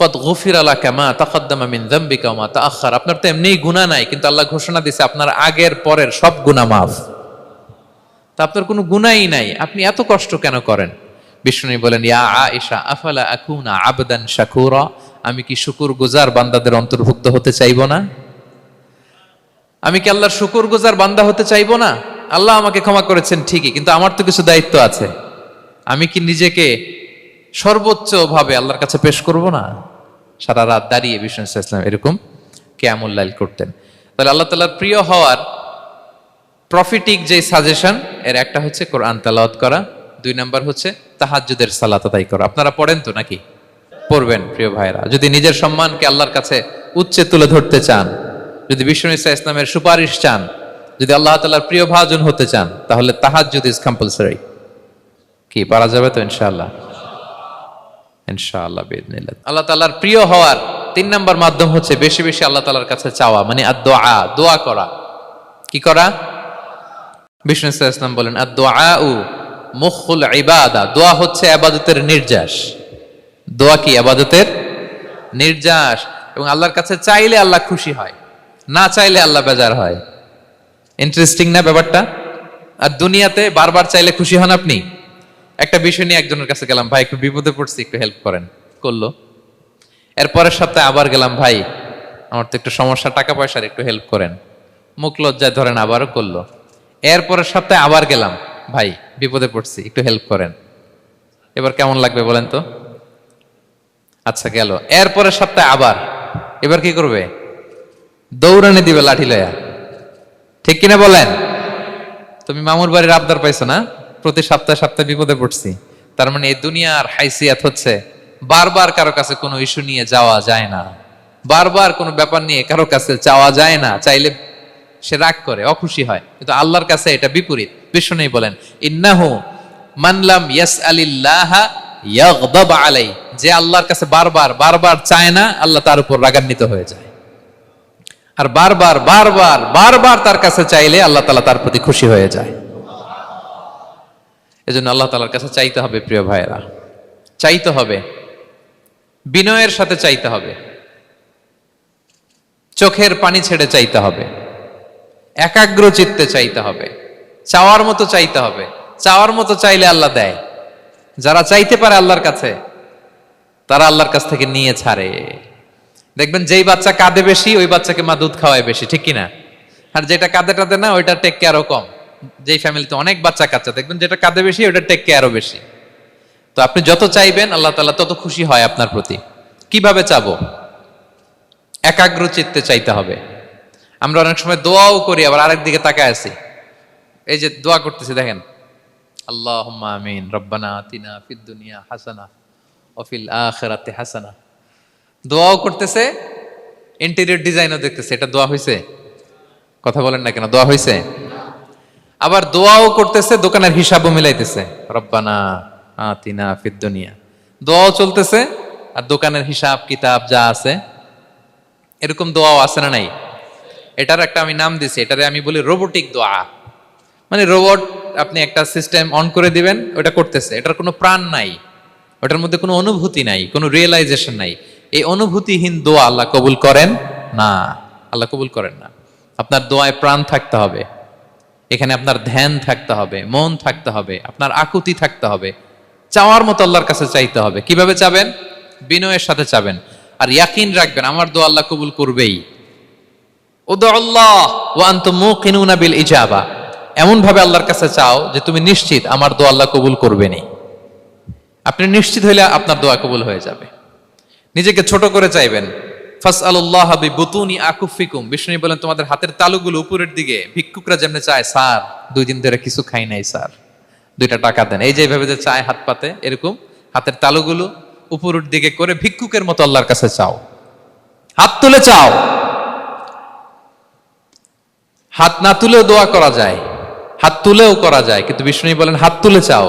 কদ গুফিরা লাকা মা তাকদ্দামা মিন যামবিকা ওয়া মা তাআখার। আপনার তো এমনিই গুনাহ নাই, কিন্তু আল্লাহ ঘোষণা দিয়েছে আপনার আগের পরের সব গুনাহ মাফ। তা আপনার কোনো গুনাহই নাই, আপনি এত কষ্ট কেন করেন? বিষ্ণু বলেন, ইয়া আয়েশা আফালা আকুনা আবদান শাকুরা, আমি কি শুকরগুজার বান্দাদের অন্তর্ভুক্ত হতে চাইবো না? আমি কি আল্লাহর শুকরগুজার বান্দা হতে চাইবো না? আল্লাহ আমাকে ক্ষমা করেছেন ঠিকই, কিন্তু আমার তো কিছু দায়িত্ব আছে। আমি কি নিজেকে সর্বোচ্চ ভাবে আল্লাহর কাছে পেশ করব না? সারা রাত দাঁড়িয়ে বিষ্ণু ইসলাম এরকম কিয়ামুল লাইল করতেন। তাহলে আল্লাহ তাআলার প্রিয় হওয়ার প্রফিটিক যে সাজেশন, এর একটা হচ্ছে কোরআন তেলাওয়াত করা, 2 নাম্বার হচ্ছে তাহাজ্জুদের সালাত আদায় করা। আপনারা পড়েন তো নাকি? পড়বেন প্রিয় ভাইরা। যদি নিজের সম্মানকে আল্লাহর কাছে উচ্চে তুলে ধরতে চান, যদি বিষ্ণু ইসলামের সুপারিশ চান, যদি আল্লাহ তাআলার প্রিয় ভাজন হতে চান, তাহলে তাহাজ্জুদ ইজ কম্পালসরি। কি পারা যাবে তো? ইনশাআল্লাহ, ইনশাআল্লাহ বিইذنিল্লাহ। আল্লাহ তাআলার প্রিয় হওয়ার 3 নাম্বার মাধ্যম হচ্ছে বেশি বেশি আল্লাহ তাআলার কাছে চাওয়া, মানে আদ-দুআ, দোয়া করা। কি করা? বিষ্ণু ইসলাম বলেন, আদ-দুআউ মুখুল ইবাদা, দোয়া হচ্ছে ইবাদতের নির্যাস। দোয়া কি? ইবাদতের নির্যাস। এবং আল্লাহর কাছে চাইলে আল্লাহ খুশি হয়, না চাইলে আল্লাহ বেজার হয়। ইন্টারেস্টিং না ব্যাপারটা? আর দুনিয়াতে বারবার চাইলে খুশি হন আপনি? একটা বিষয় নিয়ে একজনের কাছে গেলাম, ভাই একটু বিপদে পড়ছি, একটু হেল্প করেন, করলো। এরপরের সপ্তাহে আবার গেলাম, ভাই আমার তো একটু সমস্যা, টাকা পয়সার, একটু হেল্প করেন। মুখ লজ্জায় ধরেন, আবারও করলো। এরপরের সপ্তাহে আবার গেলাম, ভাই বিপদে পড়ছি, একটু হেল্প করেন। এবার কেমন লাগবে বলেন তো? আচ্ছা গেল। এরপরের সপ্তাহে আবার, এবার কি করবে? দৌড়ানি দিবে লাঠি লয়া। ঠিক কিনা বলেন? তুমি মামুর বাড়ির আবদার পাইছো না, প্রতি সপ্তাহে সপ্তাহে বিপদে পড়ছি। তার মানে এই দুনিয়ার হাইসিয়াত হচ্ছে বারবার কারো কাছে কোনো ইস্যু নিয়ে যাওয়া যায় না, বারবার কোনো ব্যাপার নিয়ে কারো কাছে চাওয়া যায় না। চাইলে সে রাগ করে, অখুশি হয়, কিন্তু আল্লাহর কাছে এটা বিপরীত। বিষ্ণু বলেন, ইন্নাহু মান লাম ইয়াসআলিল্লাহ ইয়াগদাব আলাইহি, যে আল্লাহর কাছে বারবার বারবার চায় না, আল্লাহ তার উপর রাগান্বিত হয়ে যায়। আর বারবার বারবার বারবার তার কাছে চাইলে আল্লাহ তাআলা তার প্রতি খুশি হয়ে যায়। এজন্য আল্লাহ তাআলার কাছে চাইতে হবে প্রিয় ভাইয়েরা, চাইতে হবে, বিনয়ের সাথে চাইতে হবে, চোখের পানি ছেড়ে চাইতে হবে, একাগ্র চিত্তে চাইতে হবে, চাওয়ার মতো চাইতে হবে। চাওয়ার মতো চাইলে আল্লাহ দেয়। যারা চাইতে পারে আল্লাহর কাছে, তারা আল্লাহর কাছ থেকে নিয়ে ছাড়ে। দেখবেন যেই বাচ্চা কাঁদে বেশি, ওই বাচ্চাকে মা দুধ খাওয়ায় বেশি, ঠিক কিনা? আর যেটা কাঁদে টাদে না, ওইটা টেক কেয়ারও কম। যেই ফ্যামিলিতে অনেক বাচ্চা কাচ্চা, দেখবেন যেটা কাঁদে বেশি, ওইটা টেক কেয়ারও বেশি। তো আপনি যত চাইবেন আল্লাহ তাআলা তত খুশি হয় আপনার প্রতি। কিভাবে চাবো? একাগ্র চিত্তে চাইতে হবে। আমরা অনেক সময় দোয়াও করি, আবার আরেক দিকে তাকায় আছি। এই যে দোয়া করতেছি, দেখেন, আল্লাহুম্মা আমিন, রব্বানা আতিনা ফিদ দুনিয়া হাসানা ওয়া ফিল আখিরাতি হাসানা। দোয়াও করতেছে, ইন্টেরিয়র ডিজাইনও দেখতেছে। এটা দোয়া হইছে? কথা বলেন না কেন, দোয়া হইছে? আবার দোয়াও করতেছে, দোকানের হিসাবও মিলাইতেছে, রব্বানা আতিনা ফিদ দুনিয়া। দোয়াও চলতেছে আর দোকানের হিসাব কিতাব যা আছে, এরকম দোয়াও আছে না নাই? এটার একটা আমি নাম দিছি, এটারে আমি বলি রোবোটিক দোয়া। মানে রোবট, আপনি একটা সিস্টেম অন করে দিবেন, ওটা করতেছে, এটার কোনো প্রাণ নাই, ওটার মধ্যে কোনো অনুভূতি নাই, কোনো রিয়েলাইজেশন নাই। এই অনুভূতিহীন দোয়া আল্লাহ কবুল করেন না, আল্লাহ কবুল করেন না। আপনার দোয়ায় প্রাণ থাকতে হবে, এখানে আপনার ধ্যান থাকতে হবে, মন থাকতে হবে, আপনার আকুতি থাকতে হবে, চাওয়ার মতো আল্লাহর কাছে চাইতে হবে। কিভাবে চাবেন? বিনয়ের সাথে চাবেন, আর ইয়াকিন রাখবেন আমার দোয়া আল্লাহ কবুল করবেই। উদুল্লাহ ওয়া আনতুম মুকিনুনা বিল ইজাবা, এমন ভাবে আল্লাহর কাছে চাও যে তুমি নিশ্চিত আমার দোয়া আল্লাহ কবুল করবেনই। আপনি নিশ্চিত হইলে আপনার দোয়া কবুল হয়ে যাবে। নিজেকে ছোট করে চাইবেন। ফাসআলুল্লাহ বিবুতুনি আকুফিকুম, বিষ্ণু বলেন তোমাদের হাতের তালুগুলো উপরের দিকে, ভিক্ষুকরা যেমনে চায়, স্যার 2 দিন ধরে কিছু খাই নাই স্যার, 2টা টাকা দেন, এই যে এইভাবে যে চায় হাত পাতে, এরকম হাতের তালুগুলো উপরের দিকে করে ভিক্ষুকের মতো আল্লাহর কাছে চাও। হাত তুলে চাও, হাত না তুলেও দোয়া করা যায়, হাত তুলেও করা যায়, কিন্তু বিষ্ণু বলেন হাত তুলে চাও।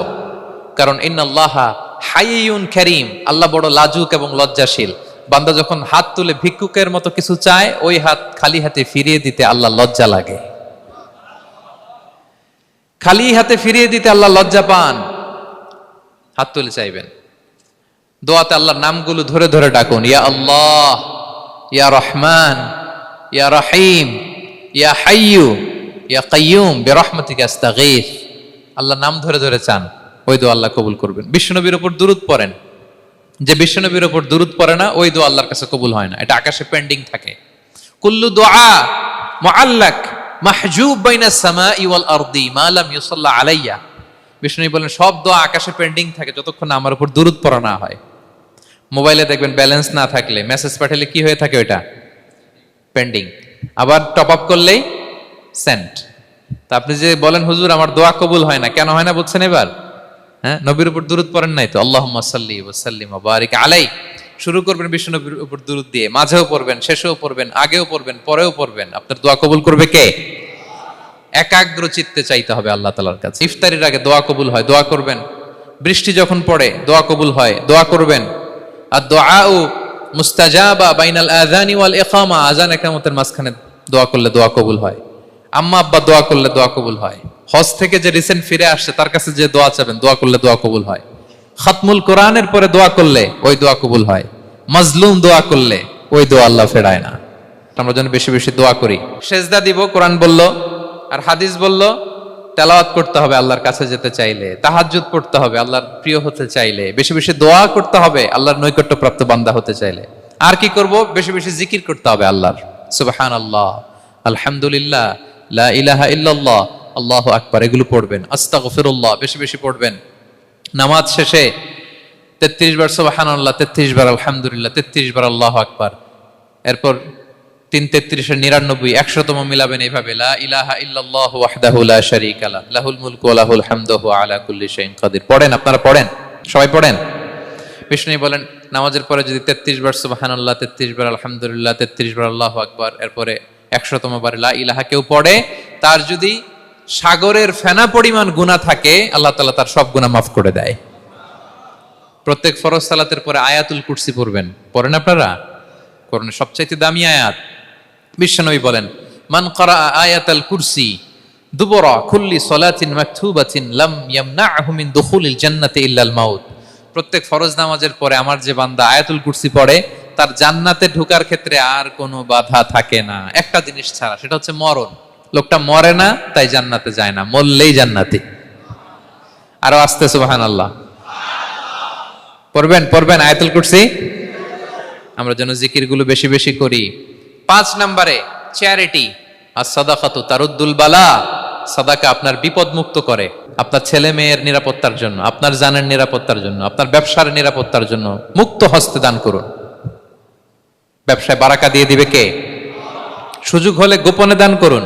কারণ ইন্নাল্লাহা হাইয়ুন কারীম, আল্লাহ বড় লাজুক এবং লজ্জাশীল। বান্দা যখন হাত তুলে ভিক্ষুকের মতো কিছু চায়, ওই হাত খালি হাতে ফিরিয়ে দিতে আল্লাহ লজ্জা লাগে। খালি হাতে ফিরিয়ে দিতে আল্লাহ লজ্জা পান। হাত তুলে চাইবেন। দোয়াতে আল্লাহর নামগুলো ধরে ধরে ডাকুন, ইয়া আল্লাহ, ইয়া রহমান, ইয়া রহিম, ইয়া হাইয়ু, ইয়া কাইয়ুম বিরহমাতিকা আস্তাগীথ। আল্লাহর নাম ধরে ধরে চান, ওই দোয়া আল্লাহ কবুল করবেন। বিশ্বনবীর উপর দুরূদ পড়েন। যে বিশ্বনবীর উপর দুরূদ পড়ে না, ওই দোয়া আল্লাহর কাছে কবুল হয় না, এটা আকাশে পেন্ডিং থাকে। কুল্লু দুআ মুআল্লাক মাহজুব বাইনাস সামাই ওয়াল আরদি মা লাম ইউসাল্লা আলাইয়া। বিষ্ণু বলেন সব দোয়া আকাশে পেন্ডিং থাকে যতক্ষণ না আমার উপর দুরূদ পড়া না হয়। মোবাইলে দেখবেন ব্যালেন্স না থাকলে মেসেজ পাঠালে কি হয়ে থাকে? ওটা পেন্ডিং। আবার টপ আপ করলেই সেন্ট। তা আপনি যে বলেন হুজুর আমার দোয়া কবুল হয় না, কেন হয় না বলছেন এবার? হ্যাঁ, নবীর উপর দুরূদ পড়েন নাই তো। আল্লাহুম্মা সাল্লি ওয়া সাল্লিম ওয়া বারিক আলাই। শুরু করবেন বিষ্ণু নবীর উপর দুরূদ দিয়ে, মাঝেও পড়বেন, শেষেও পড়বেন, আগেও পড়বেন, পরেও পড়বেন। আপনার দোয়া কবুল করবে কে? একাগ্র চিত্তে চাইতে হবে আল্লাহ তাআলার কাছে। ইফতারির আগে দোয়া কবুল হয়, দোয়া করবেন। বৃষ্টি যখন পড়ে দোয়া কবুল হয়, দোয়া করবেন। আর দুআউ মুস্তাজাবা বাইনাল আযানি ওয়াল ইকামা, আযান ইকামতের মাঝখানে দোয়া করলে দোয়া কবুল হয়। আম্মা আব্বা দোয়া করলে দোয়া কবুল হয়। হজ থেকে যে রিসেন্ট ফিরে আসছে তার কাছে যে দোয়া চাবেন, দোয়া করলে দোয়া কবুল হয়। খাতমুল কোরআনের পরে দোয়া করলে ওই দোয়া কবুল হয়। মাজলুম দোয়া করলে ওই দোয়া আল্লাহ ফেরায় না। আমরা যেন বেশি বেশি দোয়া করি। সেজদা দিব, কোরআন বলল আর হাদিস বলল। তেলাওয়াত করতে হবে আল্লাহর কাছে যেতে চাইলে, তাহাজ্জুদ পড়তে হবে আল্লাহর প্রিয় হতে চাইলে, বেশি বেশি দোয়া করতে হবে আল্লাহর নৈকট্যপ্রাপ্ত বান্দা হতে চাইলে। আর কি করব? বেশি বেশি জিকির করতে হবে আল্লাহর। সুবহানাল্লাহ, আলহামদুলিল্লাহ, লা ইলাহা ইল্লাল্লাহ, আল্লাহু আকবার, এগুলো পড়বেন। আস্তাগফিরুল্লাহ বেশি বেশি পড়বেন। নামাজ শেষে 33 বার সুবহানাল্লাহ, 33 বার আলহামদুলিল্লাহ, 33 বার আল্লাহু আকবার। এরপর 3 33 99 100তম মিলাবেন এইভাবে, লা ইলাহা ইল্লাল্লাহু ওয়াহদাহু লা শারীকা লাহু লাহুল মুলকু ওয়া লাহুল হামদু ওয়া আলা কুল্লি শাইইন কাদির। পড়েন, আপনারা পড়েন, সবাই পড়েন। বিষ্ণু বলেন নামাজের পরে যদি 33 বার সুবহানাল্লাহ, 33 বার আলহামদুলিল্লাহ, 33 বার আল্লাহু আকবার, এরপরে 100তম বার লা ইলাহা কেউ পড়ে, তার যদি সাগরের ফেনা পরিমাণ গুনাহ থাকে, আল্লাহ তাআলা তার সব গুনাহ মাফ করে দেয়। প্রত্যেক ফরজ সালাতের পরে আয়াতুল কুরসি পড়বেন। পড়েন আপনারা? কোরআনের সবচাইতে দামি আয়াত। বিশ্বনবী বলেন, মান ক্বারা আয়াতাল কুরসি দুবরা কুল্লি সালাতিন মাকতুবাতিন লাম ইয়ামনাহু মিন দুখুলিল জান্নাতি ইল্লাল মাউত। প্রত্যেক ফরজ নামাজের পরে আমার যে বান্দা আয়াতুল কুরসি পড়ে, তার জান্নাতে ঢোকার ক্ষেত্রে আর কোনো বাধা থাকে না, একটা জিনিস ছাড়া, সেটা হচ্ছে মরণ। লোকটা মরে না তাই জান্নাতে যায় না, মরলেই জান্নাতি। আরো আস্তে সুবহানাল্লাহ পড়বেন আয়াতুল কুরসি। আমরা যেন জিকিরগুলো বেশি বেশি করি। 5 নম্বরে চ্যারিটি আর সাদাকাতু তারুদ্দুল বালা। সাদাকা আপনার বিপদ মুক্ত করে, আপনার ছেলে মেয়ের নিরাপত্তার জন্য, আপনার জানের নিরাপত্তার জন্য, আপনার ব্যবসার নিরাপত্তার জন্য মুক্ত হস্তে দান করুন। ব্যবসায় বারাকা দিয়ে দিবে কে? সুযোগ হলে গোপনে দান করুন।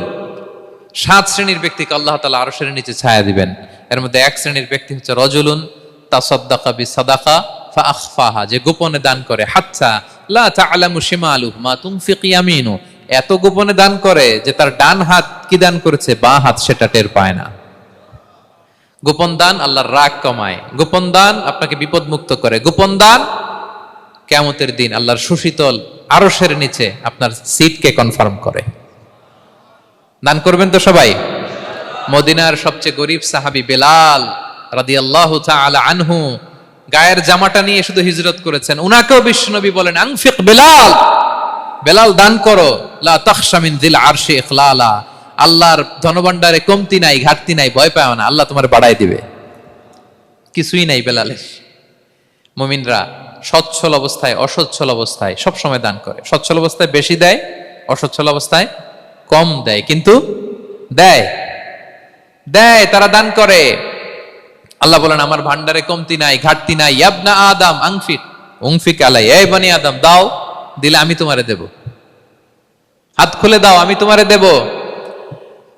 7 শ্রেণীর ব্যক্তিকে আল্লাহ তাআলা আরশের নিচে ছায়া দিবেন। এর মধ্যে 1 শ্রেণীর ব্যক্তি হচ্ছে রজুলুন তাসাদ্দাকা বিসাদাকা ফাআখফাহা, যে গোপনে দান করে, হাত্তা লা তা'লামু শিমালুহু মা তুনফিকু ইয়ামিনু, এত গোপনে দান করে যে তার ডান হাত কি দান করেছে বাঁ হাত সেটা টের পায় না। গোপন দান আল্লাহর রাগ কমায়, গোপন দান আপনাকে বিপদ মুক্ত করে, গোপন দান কিয়ামতের দিন আল্লাহর সুশীতল আরশের নিচে আপনার সিটকে কনফার্ম করে। দান করবেন তো সবাই। মদিনার সবচেয়ে গরিব সাহাবী বেলাল রাদিয়াল্লাহু তাআলা আনহু গায়ের জামাটা নিয়ে শুধু হিজরত করেছেন, উনাকেও বিশ্বনবী বলেন আনফিক বেলাল, বেলাল দান করো, লা তাখশা মিন যিল আরশি ইখলালা, আল্লাহর ধনভাণ্ডারে কমতি নাই, ঘাটতি নাই, ভয় পাও না, আল্লাহ তোমার বাড়াই দিবে। কিছুই নাই বেলালের। মুমিনরা সচ্ছল অবস্থায় অসচ্ছল অবস্থায় সব সময় দান করে। সচ্ছল অবস্থায় বেশি দেয়, অসচ্ছল অবস্থায় কম দেয়, কিন্তু দেয়। তারা দান করে। আল্লাহ বলেন আমার ভান্ডারে কমতি নাই, ঘাটতি নাই। ইয়াবনা আদম উনফিক আলাই, এই বনি আদম দাও, দিলে আমি তোমারে দেব। হাত খুলে দাও, আমি তোমারে দেব।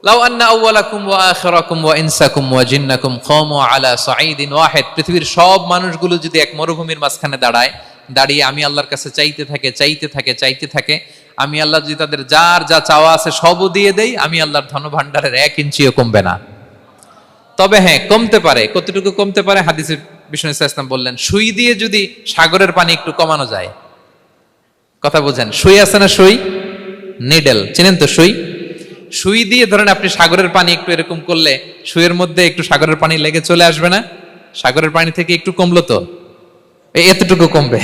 লাউ আন্না আউওয়ালাকুম ওয়া আখিরাকুম ওয়া ইনসাকুম ওয়া জিন্নাকুম কামু আলা সাঈদিন ওয়াহিদ, পৃথিবীর সব মানুষগুলো যদি এক মরুভূমির মাঝখানে দাঁড়িয়ে আমি আল্লাহর কাছে চাইতে থাকে, আমি আল্লাহ যদি তাদের যার যা চাওয়া আছে সবও দিয়ে দেই, আমি আল্লাহর ধনভাণ্ডারের 1 ইঞ্চিও কমবে না। তবে হ্যাঁ, কমতে পারে। কতটুকু কমতে পারে? হাদিসে বিষ্ণু ইসলাম বললেন, সুই দিয়ে যদি সাগরের পানি একটু কমানো যায়। কথা বুঝেন? সুই আছে না, সুই নিডেল, চিনেন তো সুই দিয়ে ধরেন আপনি সাগরের পানি একটু এরকম করলে সুইয়ের মধ্যে একটু সাগরের পানি লেগে চলে আসবে না? সাগরের পানি থেকে একটু কমলো তো, এতটুকু কমবে।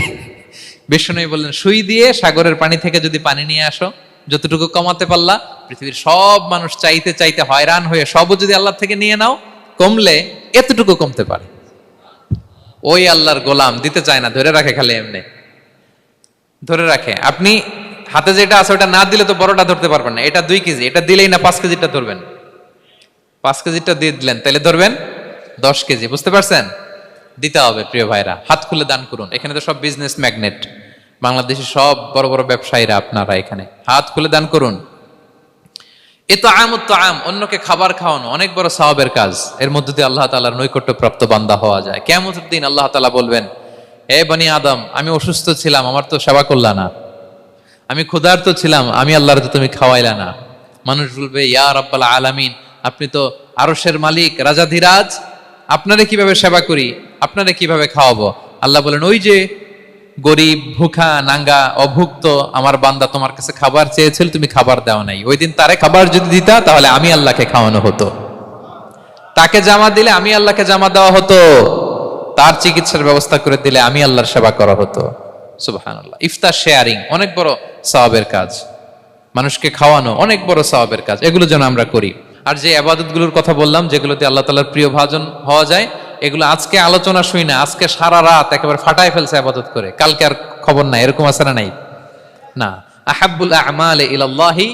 বিষ্ণু বললেন সুই দিয়ে সাগরের পানি থেকে যদি পানি নিয়ে আসো, যতটুকু কমাতে পারলা, পৃথিবীর সব মানুষ চাইতে হয়রান হয়ে সবও যদি আল্লাহ থেকে নিয়ে নাও, কমলে এতটুকু কমতে পারে। ওই আল্লাহর গোলাম দিতে চায় না, ধরে রাখে, খালি এমনি ধরে রাখে। আপনি হাতে যেটা আছে ওটা না দিলে তো বড়টা ধরতে পারবেন না। এটা 2 কেজি, এটা দিলেই না 5 কেজিটা ধরবেন। 5 কেজিটা দিয়ে দিলেন, তাহলে ধরবেন 10 কেজি। বুঝতে পারছেন? দিতে হবে প্রিয় ভাইরা, হাত খুলে দান করুন। এখানে তো সব বিজনেস ম্যাগনেট, বাংলাদেশের সব বড় বড় ব্যবসায়ীরা আপনারা এখানে, হাত খুলে দান করুন। ইতআমুত তাআম, অন্যকে খাবার খাওয়ানো অনেক বড় সওয়াবের কাজ। এর মধ্যে দিয়ে আল্লাহ তাআলার নৈকট্যপ্রাপ্ত বান্দা হওয়া যায়। কিয়ামতের দিন আল্লাহ তাআলা বলবেন, হে বনি আদম, আমি অসুস্থ ছিলাম, আমার তো সেবা করলা না। আমি ক্ষুধার্ত ছিলাম, আমি আল্লাহর তো তুমি খাওয়াইলা না। মানুষ বলবে, ইয়া রাব্বাল আলামিন, আপনি তো আরশের মালিক, রাজাধিরাজ, আপনারে কিভাবে সেবা করি, আপনারে কিভাবে খাওয়াবো? আল্লাহ বলেন, ওই যে গরিব, ভুখা, নাঙ্গা, অভুক্ত আমার বান্দা তোমার কাছে খাবার চেয়েছিল, তুমি খাবার দাও নাই। ওই দিন তারে খাবার যদি দিতা, তাহলে আমি আল্লাহকে খাওয়ানো হতো। তাকে জামা দিলে আমি আল্লাহকে জামা দেওয়া হতো। তার চিকিৎসার ব্যবস্থা করে দিলে আমি আল্লাহর সেবা করা হতো। সুবহানাল্লাহ। ইফতার শেয়ারিং অনেক বড় সওয়াবের কাজ, মানুষকে খাওয়ানো অনেক বড় সওয়াবের কাজ। এগুলো যেন আমরা করি। আর যে ইবাদতগুলোর কথা বললাম, যেগুলোতে আল্লাহ তাআলার প্রিয় ভাজন হওয়া যায়, এগুলো আজকে আলোচনা শুই না, আজকে সারা রাত একেবারে ফাটায় ফেলছে ইবাদত করে, কালকে আর খবর নাই, এরকম আছে না? নাই না। আহাব্বুল আ'মালি ইলাল্লাহি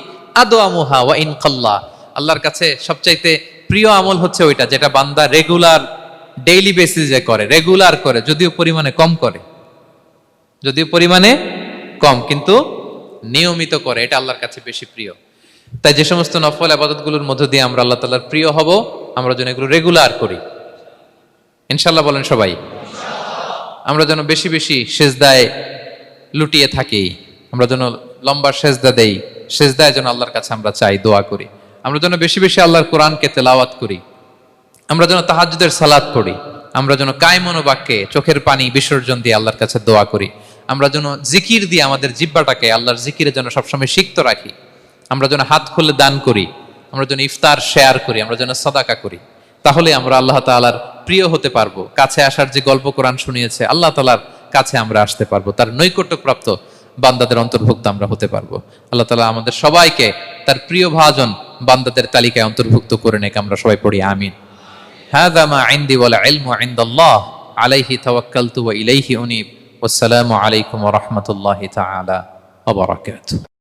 আদওয়ামুহা ওয়া ইন কাল্লা, আল্লাহর কাছে সবচাইতে প্রিয় আমল হচ্ছে ওইটা যেটা বান্দা রেগুলার, ডেইলি বেসিসে করে, রেগুলার করে, যদিও পরিমাণে কম, কিন্তু নিয়মিত করে, এটা আল্লাহর কাছে বেশি প্রিয়। তাই যে সমস্ত নফল ইবাদতগুলোর মধ্য দিয়ে আমরা আল্লাহ তাআলার প্রিয় হব, আমরা যেন এগুলো রেগুলার করি, ইনশাআল্লাহ বলেন সবাই। আমরা যেন বেশি বেশি সেজদায় লুটিয়ে থাকি, আমরা যেন লম্বা সেজদা দেই, সেজদায় যেন আল্লাহর কাছে আমরা চাই, দোয়া করি। আমরা যেন বেশি বেশি আল্লাহর কোরআনকে তেলাওয়াত করি, আমরা যেন তাহাজ্জুদের সালাত পড়ি, আমরা যেন কায় মনোবাক্যে চোখের পানি বিসর্জন দিয়ে আল্লাহর কাছে দোয়া করি, আমরা যেন জিকির দিয়ে আমাদের জিহ্বাটাকে আল্লাহর জিকিরে যেন সবসময় সিক্ত রাখি, আমরা যেন হাত খুলে দান করি, আমরা যেন ইফতার শেয়ার করি, আমরা যেন সাদাকা করি। তাহলে আমরা আল্লাহ তাআলার প্রিয় হতে পারবো। কাছে আসার যে গল্প কোরআন শুনিয়েছে, আল্লাহ তাআলার কাছে আমরা আসতে পারবো, তার নৈকট্যপ্রাপ্ত বান্দাদের অন্তর্ভুক্ত আমরা হতে পারবো। আল্লাহ তাআলা আমাদের সবাইকে তার প্রিয় ভাজন বান্দাদের তালিকায় অন্তর্ভুক্ত করে নেক। আমরা সবাই পড়ি আমিন। হাযা মা ইনদি ওয়াল ইলমু ইনদাল্লাহ আলাইহি তাওয়াক্কালতু ওয়া ইলাইহি উনীব। ওয়াসসালামু আলাইকুম ওয়া রাহমাতুল্লাহি তাআলা ওয়া বারাকাতুহু।